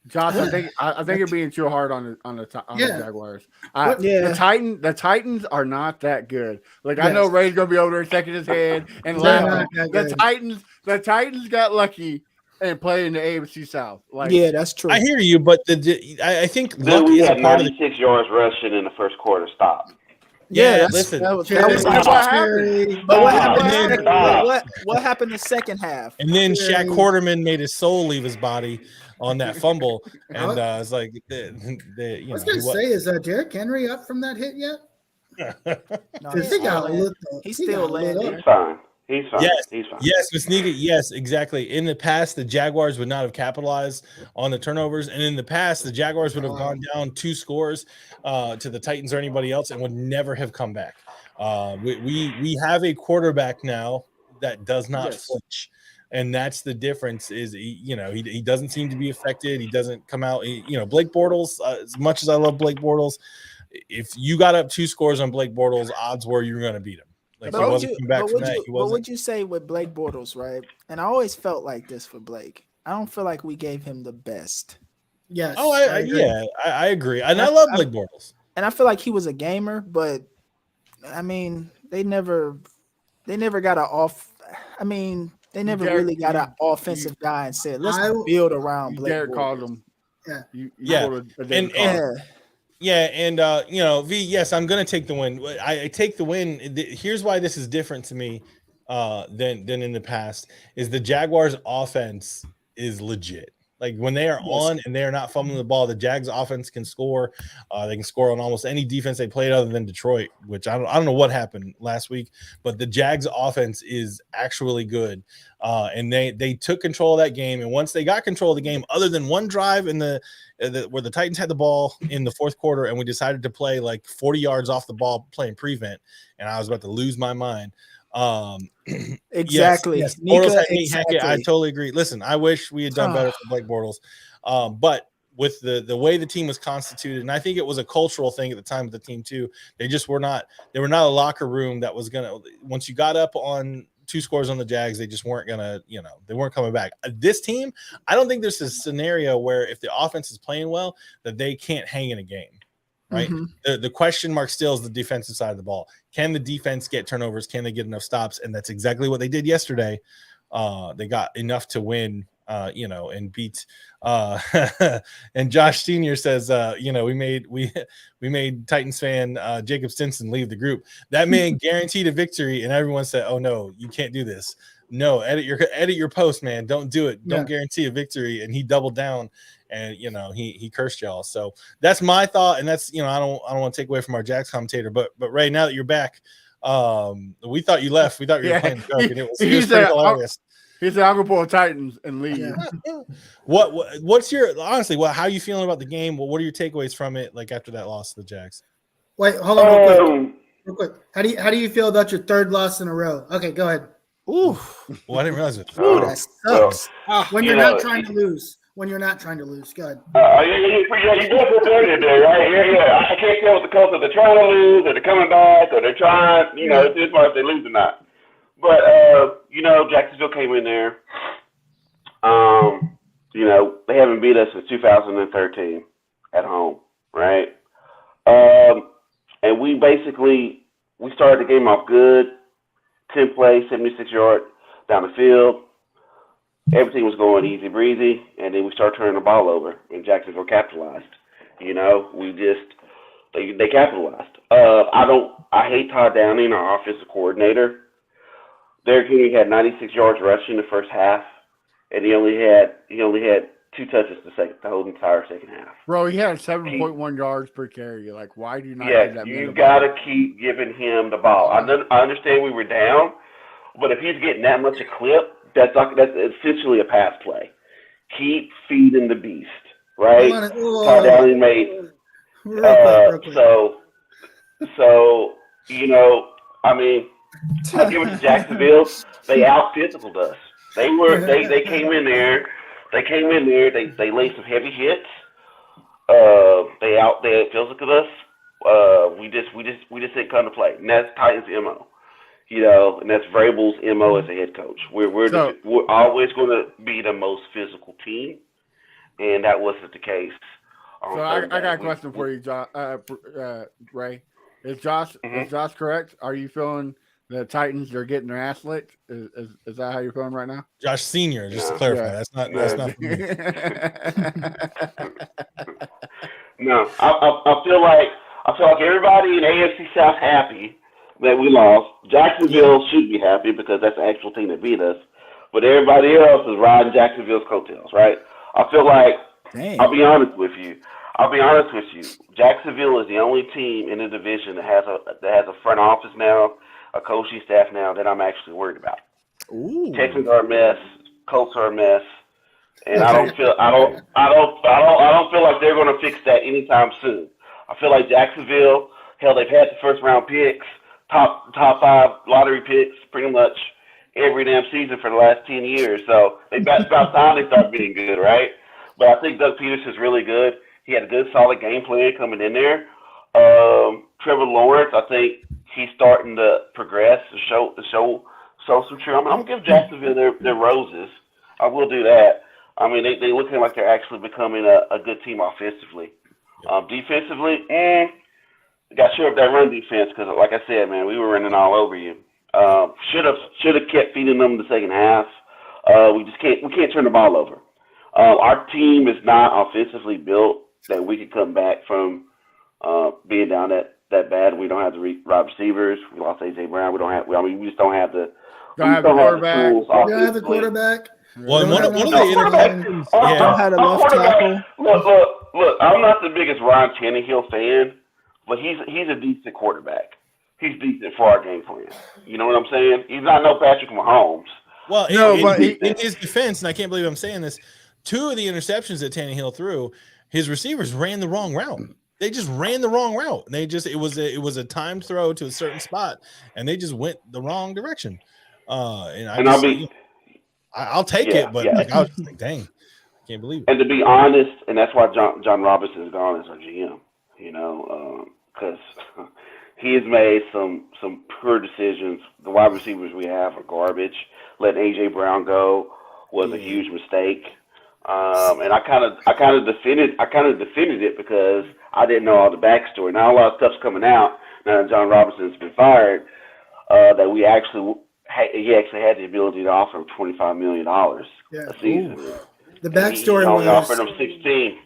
Speaker 4: Josh, I think you're being too hard on the Jaguars. The Titans are not that good. Like I know Ray's gonna be over there shaking his head and laughing. The Titans got lucky and play in the AFC South. Like,
Speaker 6: yeah, that's true.
Speaker 2: I hear you, but I think luck
Speaker 5: we
Speaker 2: is
Speaker 5: had
Speaker 2: a part of
Speaker 5: 96 yards rushing in the first quarter. Stop.
Speaker 2: Listen.
Speaker 6: That was what happened. But what happened the second half?
Speaker 2: And then Shaq Quarterman made his soul leave his body on that fumble, and it's like
Speaker 3: I was gonna say, is Derrick Henry up from that hit yet?
Speaker 6: No,
Speaker 3: he's
Speaker 6: still landing.
Speaker 5: He's fine. He's fine.
Speaker 2: Yes,
Speaker 5: he's fine.
Speaker 2: Yes, Ms. Nika, yes, exactly. In the past, the Jaguars would not have capitalized on the turnovers, and in the past, the Jaguars would have gone down 2 scores to the Titans or anybody else, and would never have come back. We have a quarterback now that does not flinch. And that's the difference is, he doesn't seem to be affected. He doesn't come out, Blake Bortles, as much as I love Blake Bortles, if you got up 2 scores on Blake Bortles, odds were you were going to beat him. Like he wasn't coming back from that.
Speaker 6: What would you say with Blake Bortles, right? And I always felt like this for Blake. I don't feel like we gave him the best.
Speaker 3: Yes.
Speaker 2: Oh, I agree. And I love Blake Bortles.
Speaker 6: And I feel like he was a gamer, but I mean, they never got an off. I mean, they never really got an offensive guy and said, let's build around Blake Bortles.
Speaker 4: Called him.
Speaker 2: V, yes, I'm going to take the win. I take the win. Here's why this is different to me than in the past is the Jaguars offense is legit. Like when they are on and they are not fumbling the ball, the Jags offense can score. They can score on almost any defense they played other than Detroit, which I don't know what happened last week, but the Jags offense is actually good. And they took control of that game. And once they got control of the game, other than one drive in where the Titans had the ball in the fourth quarter and we decided to play like 40 yards off the ball playing prevent, and I was about to lose my mind.
Speaker 6: Exactly.
Speaker 2: Yes.
Speaker 6: Nika,
Speaker 2: Bortles
Speaker 6: exactly.
Speaker 2: I totally agree. Listen, I wish we had done better for Blake Bortles. But with the way the team was constituted, and I think it was a cultural thing at the time of the team too. They were not a locker room that was gonna, once you got up on 2 scores on the Jags, they just weren't gonna, they weren't coming back. This team, I don't think there's a scenario where if the offense is playing well that they can't hang in a game. right? The question mark still is the defensive side of the ball. Can the defense get turnovers? Can they get enough stops? And that's exactly what they did yesterday. They got enough to win, and beat. And Josh Senior says, we made Titans fan Jacob Stinson leave the group. That man guaranteed a victory, and everyone said, "Oh no, you can't do this. No, edit your post, man. Don't do it. Don't guarantee a victory." And he doubled down, and he cursed y'all. So that's my thought, and that's I don't want to take away from our Jags commentator, but Ray, now that you're back, we thought you left. We thought you were playing the joke, and it was pretty hilarious.
Speaker 4: He said, "I'm gonna pull Titans and leave."
Speaker 3: Yeah.
Speaker 2: What's your honestly? How are you feeling about the game? What are your takeaways from it? Like after that loss to the Jags?
Speaker 3: Wait, hold on, real quick. How do you feel about your third loss in a row? Okay, go ahead.
Speaker 6: Ooh,
Speaker 2: well, I didn't realize it.
Speaker 3: That sucks. When you're not trying to lose. Go ahead.
Speaker 5: You definitely did it there, right? Yeah. I can't tell what the coach is. They're trying to lose, or they're coming back, or they're trying. It's just why if they lose or not. But Jacksonville came in there. They haven't beat us since 2013 at home, right? And we started the game off good. 10 plays, 76 yards down the field. Everything was going easy breezy, and then we started turning the ball over, and Jacksonville capitalized. They capitalized. I hate Todd Downing, our offensive coordinator. Derrick Henry had 96 yards rushing the first half, and he only had 2 touches the whole entire second half.
Speaker 4: Bro, he had 7.1 yards per carry. Like, why do you not?
Speaker 5: Yeah, you got to keep giving him the ball. I understand we were down, but if he's getting that much a clip, that's essentially a pass play. Keep feeding the beast, right? Todd Downing made. I give it to Jacksonville. They out-physicaled us. They came in there. They laid some heavy hits. They out-physicaled us. We just didn't come to play. And that's Titans' MO. And that's Vrabel's MO as a head coach. We're always going to be the most physical team, and that wasn't the case.
Speaker 4: So I got a question for you, Ray. Is Josh correct? Are you feeling the Titans are getting their ass licked? Is that how you're feeling right now?
Speaker 2: Josh Senior, just to clarify, that's not for me.
Speaker 5: No, I feel like everybody in AFC South happy that we lost. Jacksonville should be happy because that's the actual team that beat us. But everybody else is riding Jacksonville's coattails, right? I feel like I'll be honest with you. Jacksonville is the only team in the division that has a front office now, a coaching staff now that I'm actually worried about.
Speaker 6: Ooh.
Speaker 5: Texans are a mess. Colts are a mess, and I don't feel like they're going to fix that anytime soon. I feel like Jacksonville, hell, they've had the first round picks, top 5 lottery picks, pretty much every damn season for the last 10 years. So it's about time they start being good, right? But I think Doug Peterson's really good. He had a good, solid game plan coming in there. Trevor Lawrence, I think he's starting to progress and show some true. I'm going to give Jacksonville their roses. I will do that. I mean, they looking like they're actually becoming a good team offensively. Defensively, got sure of that run defense because, like I said, man, we were running all over you. Should have kept feeding them the second half. We can't turn the ball over. Our team is not offensively built that we could come back from being down that bad. We don't have the right receivers. We lost AJ Brown. We just don't have the.
Speaker 4: Don't have the quarterback.
Speaker 3: We don't have the quarterback.
Speaker 2: Well, one of the interceptions.
Speaker 6: Don't have a left tackle.
Speaker 5: Look, I'm not the biggest Ryan Tannehill fan, but he's a decent quarterback. He's decent for our game plan. You know what I'm saying? He's not no Patrick Mahomes.
Speaker 2: Well, in his defense, and I can't believe I'm saying this, 2 of the interceptions that Tannehill threw, his receivers ran the wrong route. They just ran the wrong route. It was a timed throw to a certain spot, and they just went the wrong direction. I'll take it, but I was just like, dang, I can't believe it.
Speaker 5: And to be honest, and that's why John Robinson is gone as our GM, because he has made some poor decisions. The wide receivers we have are garbage. Letting AJ Brown go was a huge mistake. And I kind of defended it because I didn't know all the backstory. Now a lot of stuff's coming out now that John Robinson's been fired. That he actually had the ability to offer him $25 million a season.
Speaker 3: Ooh. The backstory
Speaker 5: he only
Speaker 3: was
Speaker 5: offered him 16.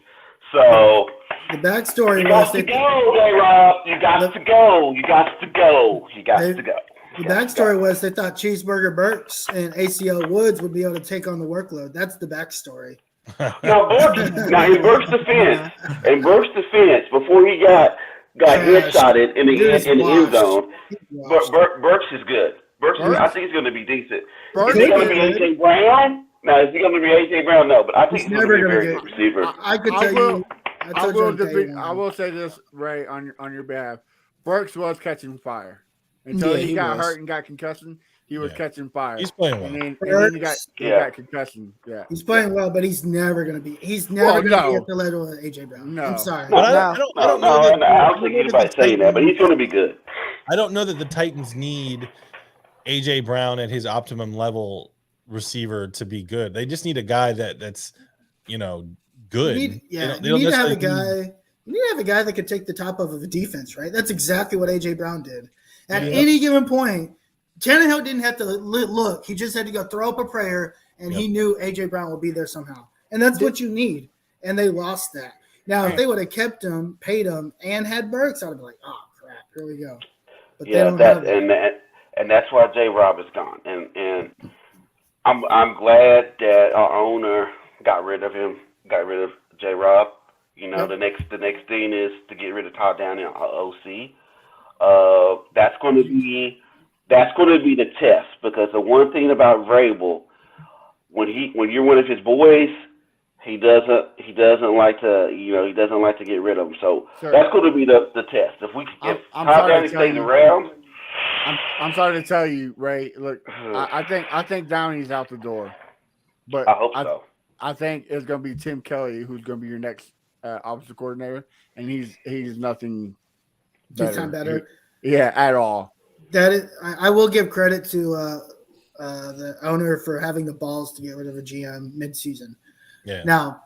Speaker 5: So
Speaker 3: the backstory
Speaker 5: you
Speaker 3: was
Speaker 5: got to go, J-Rob. You got to go. You got to go. You got to go.
Speaker 3: The backstory was they thought Cheeseburger Burks and ACL Woods would be able to take on the workload. That's the backstory.
Speaker 5: Now, in Burks' defense, before he got headshotted in the end zone, Burks is good. I think he's going to be decent. Is he going to be A.J. Brown? No, is he going to be A.J. Brown? No, but I think he's going to be a very good receiver.
Speaker 3: I could tell you.
Speaker 4: I will say this, Ray, on your behalf. Burks was catching fire. Until he got hurt and got concussion, he was catching fire.
Speaker 2: He's playing well.
Speaker 4: And then he got concussion. Yeah.
Speaker 3: He's playing well, but he's never going to be. He's never going to be at the level of AJ Brown. No. I'm sorry.
Speaker 5: I don't think anybody's saying that, but he's going to be good.
Speaker 2: I don't know that the Titans need AJ Brown at his optimum level receiver to be good. They just need a guy that's good.
Speaker 3: You need to have a guy. You need to have a guy that could take the top of a defense, right? That's exactly what AJ Brown did. At any given point, Tannehill didn't have to look. He just had to go throw up a prayer, and he knew A.J. Brown would be there somehow. And that's what you need. And they lost that. Now, if they would have kept him, paid him, and had Burks, I would be like, oh, crap, here we go. But
Speaker 5: and that's why J-Rob is gone. And I'm glad that our owner got rid of him, got rid of J-Rob. The next thing is to get rid of Todd Downing, our OC. That's going to be the test, because the one thing about Vrabel, when you're one of his boys, he doesn't like to get rid of them. So that's going to be the test. If Todd Downing stays around,
Speaker 4: I'm sorry to tell you, Ray. Look, I think Downey's out the door, but
Speaker 5: I hope so.
Speaker 4: I think it's going to be Tim Kelly who's going to be your next offensive coordinator, and he's nothing.
Speaker 3: Better.
Speaker 4: Yeah, at all.
Speaker 3: That is, I will give credit to the owner for having the balls to get rid of a GM midseason.
Speaker 2: Yeah.
Speaker 3: Now,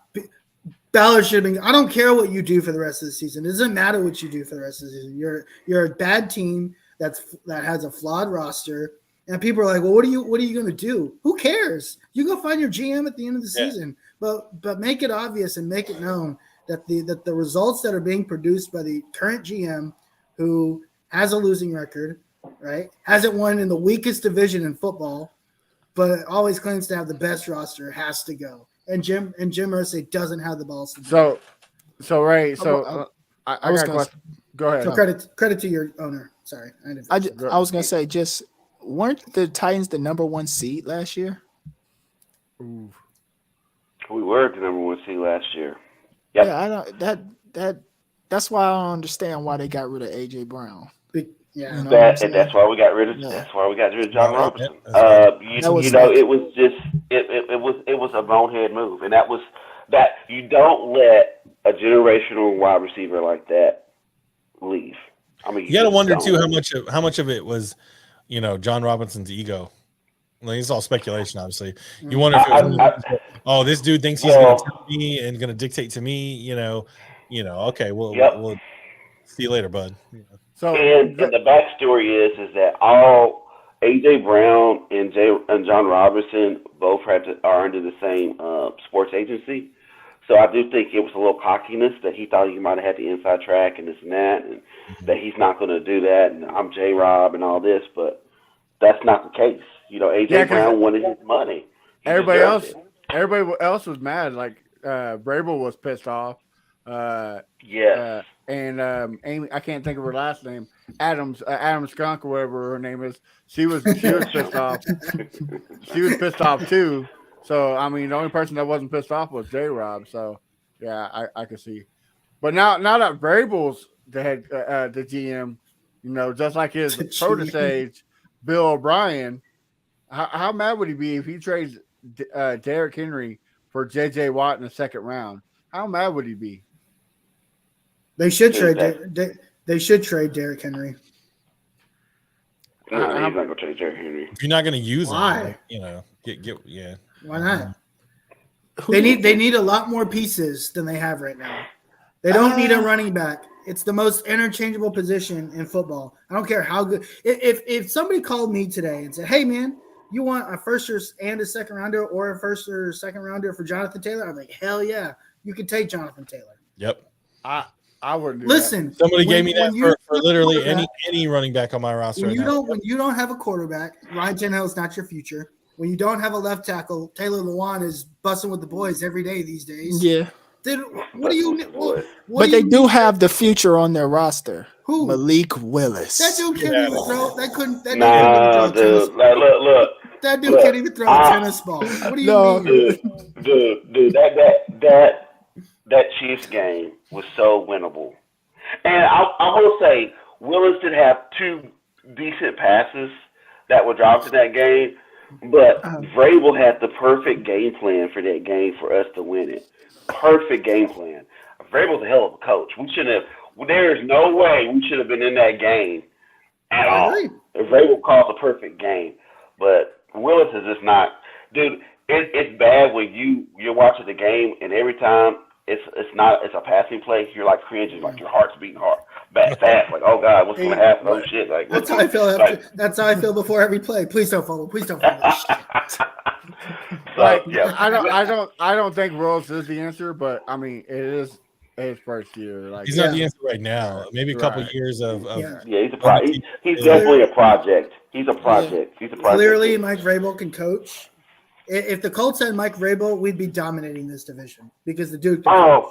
Speaker 3: Ballard should have been. I don't care what you do for the rest of the season. It doesn't matter what you do for the rest of the season. You're a bad team that has a flawed roster, and people are like, "Well, what are you going to do? Who cares? You go find your GM at the end of the season." But make it obvious and make it known that the results that are being produced by the current GM, who has a losing record, right? Hasn't won in the weakest division in football, but always claims to have the best roster, has to go. And Jim Irsay doesn't have the balls to do
Speaker 4: So Ray, I was going to go ahead.
Speaker 3: So credit to your owner. Sorry.
Speaker 6: I was going to say, just weren't the Titans the number 1 seed last year?
Speaker 4: Ooh.
Speaker 5: We were the number 1 seed last year. Yep.
Speaker 6: Yeah, I don't that's why I don't understand why they got rid of AJ Brown.
Speaker 3: Yeah,
Speaker 5: that's why we got rid of John Robinson. It was a bonehead move, and that you don't let a generational wide receiver like that leave. I mean,
Speaker 2: you got to wonder too how much of it was, John Robinson's ego. Like, it's all speculation, obviously. You wonder if this dude thinks he's going to tell me and going to dictate to me. Okay, we'll see you later, bud.
Speaker 5: So, and the backstory is that all AJ Brown and John Robinson both are under the same sports agency. So I do think it was a little cockiness that he thought he might have had the inside track and this and that, and that he's not going to do that. And I'm J-Rob and all this, but that's not the case. AJ Brown wanted his money.
Speaker 4: Everybody else was mad. Like Vrabel was pissed off. And Amy, I can't think of her last name. Adam Skunk or whatever her name is. She was pissed off. She was pissed off too. So I mean, the only person that wasn't pissed off was J-Rob. So yeah, I could see. But now that Vrabel's the head, the GM, just like his protege, Bill O'Brien, how mad would he be if he trades Derrick Henry for J.J. Watt in the second round? How mad would he be?
Speaker 3: They should trade. They should trade Derrick Henry.
Speaker 5: No, he's not going to trade Derrick Henry.
Speaker 2: If you're not going to use
Speaker 3: him,
Speaker 2: get.
Speaker 3: Why not? They need a lot more pieces than they have right now. They don't need a running back. It's the most interchangeable position in football. I don't care how good. If somebody called me today and said, "Hey, man, you want a first and a second rounder or a first or second rounder for Jonathan Taylor?" I'm like, "Hell yeah, you can take Jonathan Taylor."
Speaker 2: Yep.
Speaker 4: I wouldn't do
Speaker 3: Listen,
Speaker 2: somebody gave me that for literally any running back on my roster.
Speaker 3: When you don't have a quarterback, Ryan Tannehill is not your future. When you don't have a left tackle, Taylor Lewan is busting with the boys every day these days.
Speaker 6: Yeah.
Speaker 3: Then what do you?
Speaker 6: But they do have the future on their roster.
Speaker 3: Who?
Speaker 6: Malik Willis.
Speaker 3: That dude can't even throw. That couldn't. That
Speaker 5: Nah, dude. Like, look.
Speaker 3: That dude can't even throw a tennis ball. What do you mean?
Speaker 5: Dude, that Chiefs game was so winnable. And I will say, Willis did have 2 decent passes that were dropped in that game, but Vrabel had the perfect game plan for that game for us to win it. Perfect game plan. Vrabel's a hell of a coach. There is no way we should have been in that game at all. Vrabel called the perfect game, but Willis is just not. Dude, it's bad when you're watching the game and every time it's a passing play, you're like cringing, like your heart's beating hard, fast, like, oh God, what's gonna happen? Oh shit, like
Speaker 3: that's how I feel. That's how I feel before every play. Please don't fumble. Please don't fumble.
Speaker 5: Yeah.
Speaker 4: I don't think Willis is the answer, but I mean it is his first year. Like
Speaker 2: he's not the answer right now. Maybe a couple years of
Speaker 5: he's a project. He's definitely a project. He's a project. He's a project.
Speaker 3: Clearly, Mike Vrabel can coach. If the Colts had Mike Vrabel, we'd be dominating this division because the dude.
Speaker 5: Yeah.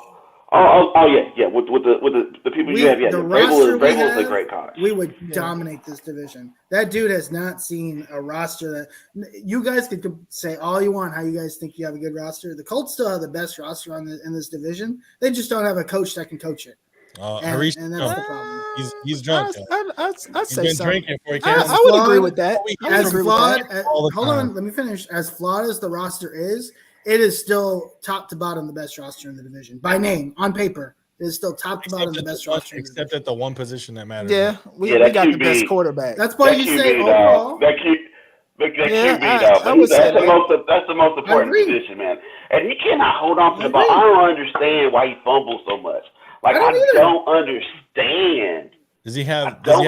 Speaker 5: With the people you have, Vrabel is a great coach.
Speaker 3: We would dominate this division. That dude has not seen a roster that you guys could say all you want. How you guys think you have a good roster? The Colts still have the best roster in this division. They just don't have a coach that can coach it. And that's the problem.
Speaker 2: He's drunk.
Speaker 6: I'd say so.
Speaker 2: I
Speaker 6: would agree with that.
Speaker 3: Hold on, let me finish. As flawed as the roster is, it is still top to bottom the best roster in the division by name on paper. It is still top to bottom the best roster,
Speaker 2: except at the one position that matters.
Speaker 6: Yeah, we got the best quarterback.
Speaker 3: That's why you say overall.
Speaker 5: That's the most important position, man. And he cannot hold on to the ball. I don't understand why he fumbles so much. Like I don't understand.
Speaker 2: Does he have?
Speaker 5: Does he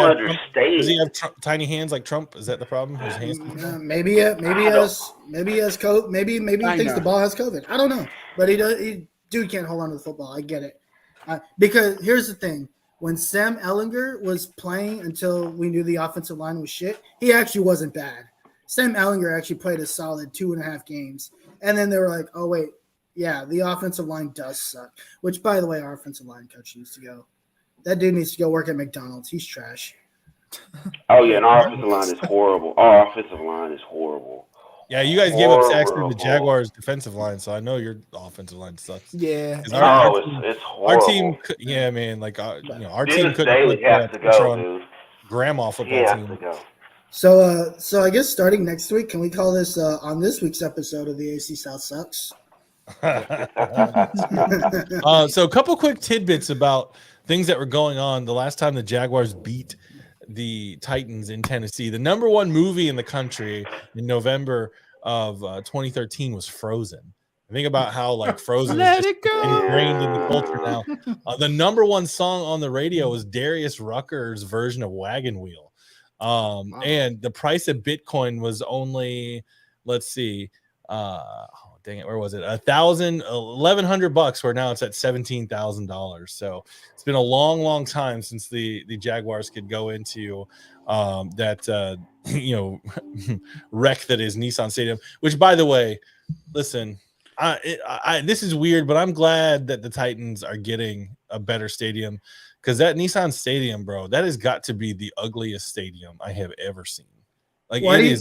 Speaker 2: have tiny hands like Trump? Is that the problem? His hands.
Speaker 3: Maybe he has COVID. Maybe he thinks the ball has COVID. I don't know, but dude can't hold on to the football. I get it. Because here's the thing: when Sam Ehlinger was playing until we knew the offensive line was shit, he actually wasn't bad. Sam Ehlinger actually played a solid 2.5 games, and then they were like, "Oh wait, yeah, the offensive line does suck." Which, by the way, our offensive line coach needs to go. That dude needs to go work at McDonald's. He's trash.
Speaker 5: Oh, yeah, and our offensive line is horrible.
Speaker 2: Yeah, you guys gave up sacks to the Jaguars' defensive line, so I know your offensive line sucks.
Speaker 6: Yeah.
Speaker 5: It's horrible.
Speaker 2: Our team, yeah, man, like our team couldn't
Speaker 5: have to go, dude.
Speaker 2: Grandma football team.
Speaker 3: So I guess starting next week, can we call this on this week's episode of the AC South Sucks?
Speaker 2: So a couple quick tidbits about things that were going on the last time the Jaguars beat the Titans in Tennessee. The number one movie in the country in November of 2013 was Frozen. Think about how like Frozen is just ingrained in the culture now. The number one song on the radio was Darius Rucker's version of Wagon Wheel. And the price of Bitcoin was only, let's see, dang it, where was it? $1,100, where now it's at $17,000. So it's been a long time since the Jaguars could go into that wreck that is Nissan Stadium. Which, by the way, listen, this is weird, but I'm glad that the Titans are getting a better stadium, because that Nissan Stadium, bro, that has got to be the ugliest stadium I have ever seen. Like, why do
Speaker 3: you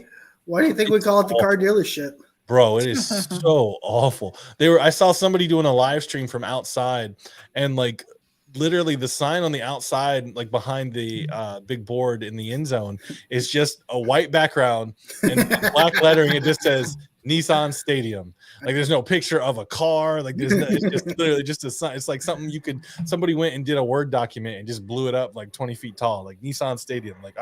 Speaker 3: think we call it the car dealership?
Speaker 2: Bro, it is so awful. I saw somebody doing a live stream from outside, and like literally the sign on the outside, like behind the big board in the end zone, is just a white background and black lettering. It just says Nissan Stadium. Like there's no picture of a car. Like it's just literally just a sign. It's like something somebody went and did a Word document and just blew it up like 20 feet tall, like Nissan Stadium. Like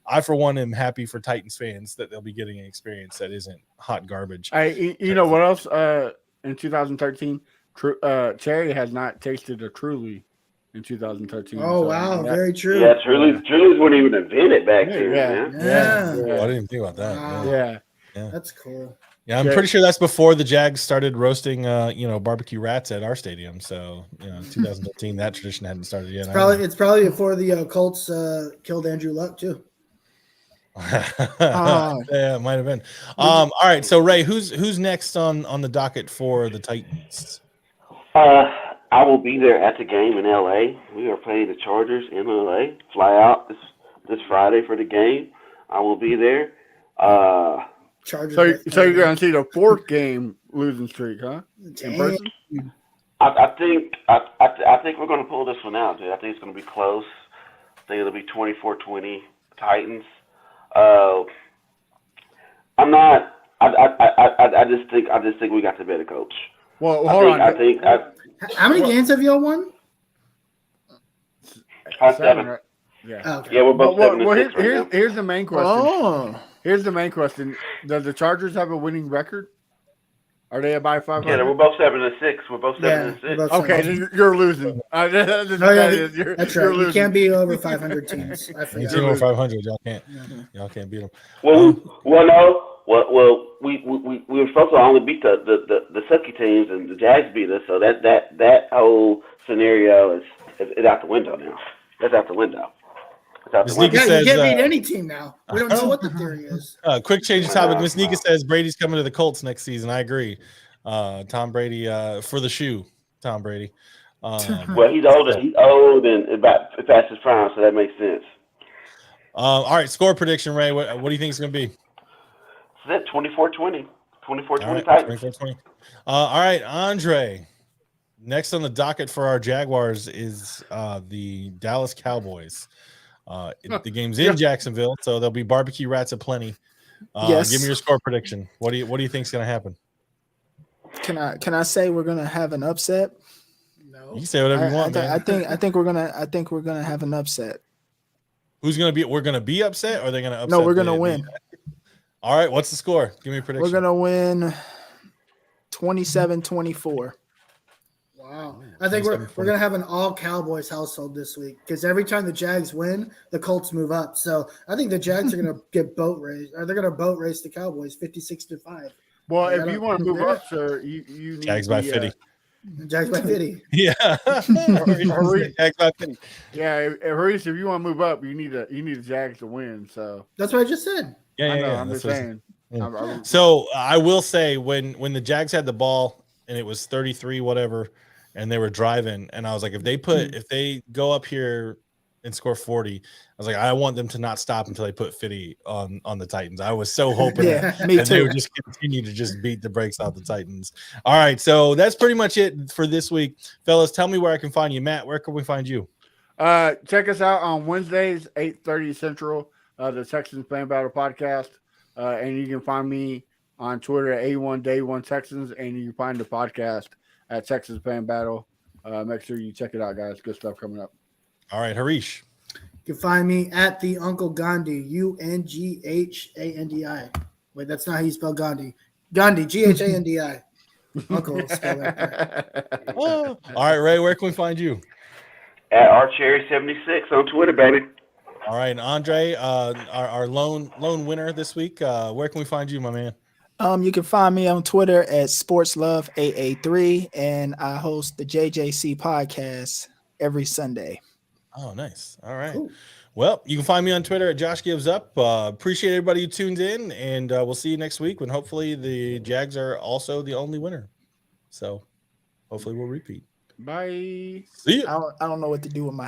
Speaker 2: I for one am happy for Titans fans that they'll be getting an experience that isn't hot garbage.
Speaker 4: You know what else in 2013. Cherry has not tasted a Truly in 2013.
Speaker 3: Oh,
Speaker 4: so,
Speaker 3: wow.
Speaker 4: that-
Speaker 3: Very true.
Speaker 5: Yeah, Truly's weren't even invented back then,
Speaker 4: Yeah.
Speaker 5: man.
Speaker 3: Yeah.
Speaker 2: Oh, I didn't even think about that.
Speaker 3: Wow.
Speaker 2: Yeah.
Speaker 4: Yeah.
Speaker 3: That's cool.
Speaker 2: Yeah, I'm pretty sure that's before the Jags started roasting, barbecue rats at our stadium. So, 2013, that tradition hadn't started yet.
Speaker 3: It's probably before the Colts killed Andrew Luck too.
Speaker 2: Yeah, it might have been. All right, so Ray, who's next on the docket for the Titans?
Speaker 5: I will be there at the game in LA. We are playing the Chargers in LA. Fly out this Friday for the game. I will be there.
Speaker 3: Chargers.
Speaker 4: So you're gonna see the fourth game losing streak, huh? In person?
Speaker 5: I think we're gonna pull this one out, dude. I think it's gonna be close. I think it'll be 24-20 Titans. I'm not. I just think we got the better coach.
Speaker 4: Well, hold on.
Speaker 3: How many games have y'all won?
Speaker 5: 7.
Speaker 4: Right? Yeah.
Speaker 3: Oh, okay.
Speaker 5: Yeah, we're both 7-6 right now.
Speaker 4: Here's the main question.
Speaker 6: Oh,
Speaker 4: Here's the main question: does the Chargers have a winning record? Are they about 500?
Speaker 5: Yeah, we're both 7-6. We're both 7-6.
Speaker 3: we're both
Speaker 4: Okay,
Speaker 3: 7.
Speaker 4: then you're losing.
Speaker 3: Oh, yeah, that's right.
Speaker 4: You're
Speaker 3: You
Speaker 4: losing.
Speaker 3: can't be over 500 teams. I
Speaker 2: Team
Speaker 3: forgot.
Speaker 2: over 500, y'all can't beat them.
Speaker 5: Well, we were supposed to only beat the sucky teams, and the Jags beat us. So that whole scenario is out the window now. That's out the window. It's out the
Speaker 2: Miss
Speaker 5: window.
Speaker 2: Nika
Speaker 3: Yeah, you
Speaker 2: says,
Speaker 3: can't beat any team now. We don't know what the theory is.
Speaker 2: quick change of topic. Miss Nika says Brady's coming to the Colts next season. I agree. Tom Brady for the shoe. Tom Brady.
Speaker 5: Well, he's old. He's old and about past his prime, so that makes sense.
Speaker 2: All right, score prediction, Ray. What do you think it's going to be?
Speaker 5: So that 24-20. 24-20
Speaker 2: All right,
Speaker 5: Titans.
Speaker 2: 24-20. All right, Andre. Next on the docket for our Jaguars is the Dallas Cowboys. The game's in Jacksonville, so there'll be barbecue rats aplenty.
Speaker 6: Yes.
Speaker 2: Give me your score prediction. What do you think is going to happen?
Speaker 6: can I say we're gonna have an upset?
Speaker 3: No.
Speaker 2: You can say whatever you want, man.
Speaker 6: I think we're gonna have an upset.
Speaker 2: Who's going to be? We're going to be upset, or are they going to upset?
Speaker 6: No, we're gonna win.
Speaker 2: All right, what's the score? Give me a prediction.
Speaker 6: We're gonna win 27-24.
Speaker 3: Wow. I think we're gonna have an all Cowboys household this week because every time the Jags win, the Colts move up. So I think the Jags are gonna get boat race, or they're gonna boat race the Cowboys 56-5.
Speaker 4: Well, if you want to move up, sir, you need
Speaker 2: Jags by 50.
Speaker 3: Jags by 50.
Speaker 2: Yeah. Jags by 50.
Speaker 4: Yeah, Reese, if you want to move up, you need the Jags to win. So
Speaker 3: That's what I just said.
Speaker 2: Yeah,
Speaker 4: I know.
Speaker 2: yeah.
Speaker 4: I'm just
Speaker 2: That's what-
Speaker 4: saying.
Speaker 2: Yeah. So I will say when the Jags had the ball and it was 33 whatever, and they were driving, and I was like, if they go up here and score 40, I was like, I want them to not stop until they put 50 on the Titans. I was so hoping
Speaker 6: Yeah, me
Speaker 2: that they
Speaker 6: too.
Speaker 2: would just continue to just beat the brakes off the Titans. All right, so that's pretty much it for this week, fellas. Tell me where I can find you, Matt. Where can we find you?
Speaker 4: Check us out on Wednesdays, 8:30 Central, the Texans Fan Battle Podcast. And you can find me on Twitter at A1Day1Texans, and you can find the podcast at Texas Fan Battle. Make sure you check it out, guys. Good stuff coming up.
Speaker 2: All right, Harish.
Speaker 3: You can find me at the Uncle Gandhi, UNGHANDI. Wait, that's not how you spell Gandhi. Gandhi, GHANDI. Uncle spell right there.
Speaker 2: All right, Ray, where can we find you?
Speaker 5: At rcherry76 on Twitter, baby.
Speaker 2: All right, and Andre, our lone winner this week. Where can we find you, my man?
Speaker 6: You can find me on Twitter at SportsLoveAA3, and I host the JJC podcast every Sunday.
Speaker 2: Oh, nice. All right.
Speaker 3: Cool.
Speaker 2: Well, you can find me on Twitter at Josh Gives Up. Appreciate everybody who tuned in, and we'll see you next week when hopefully the Jags are also the only winner. So hopefully we'll repeat.
Speaker 4: Bye.
Speaker 2: See ya.
Speaker 6: I don't know what to do with my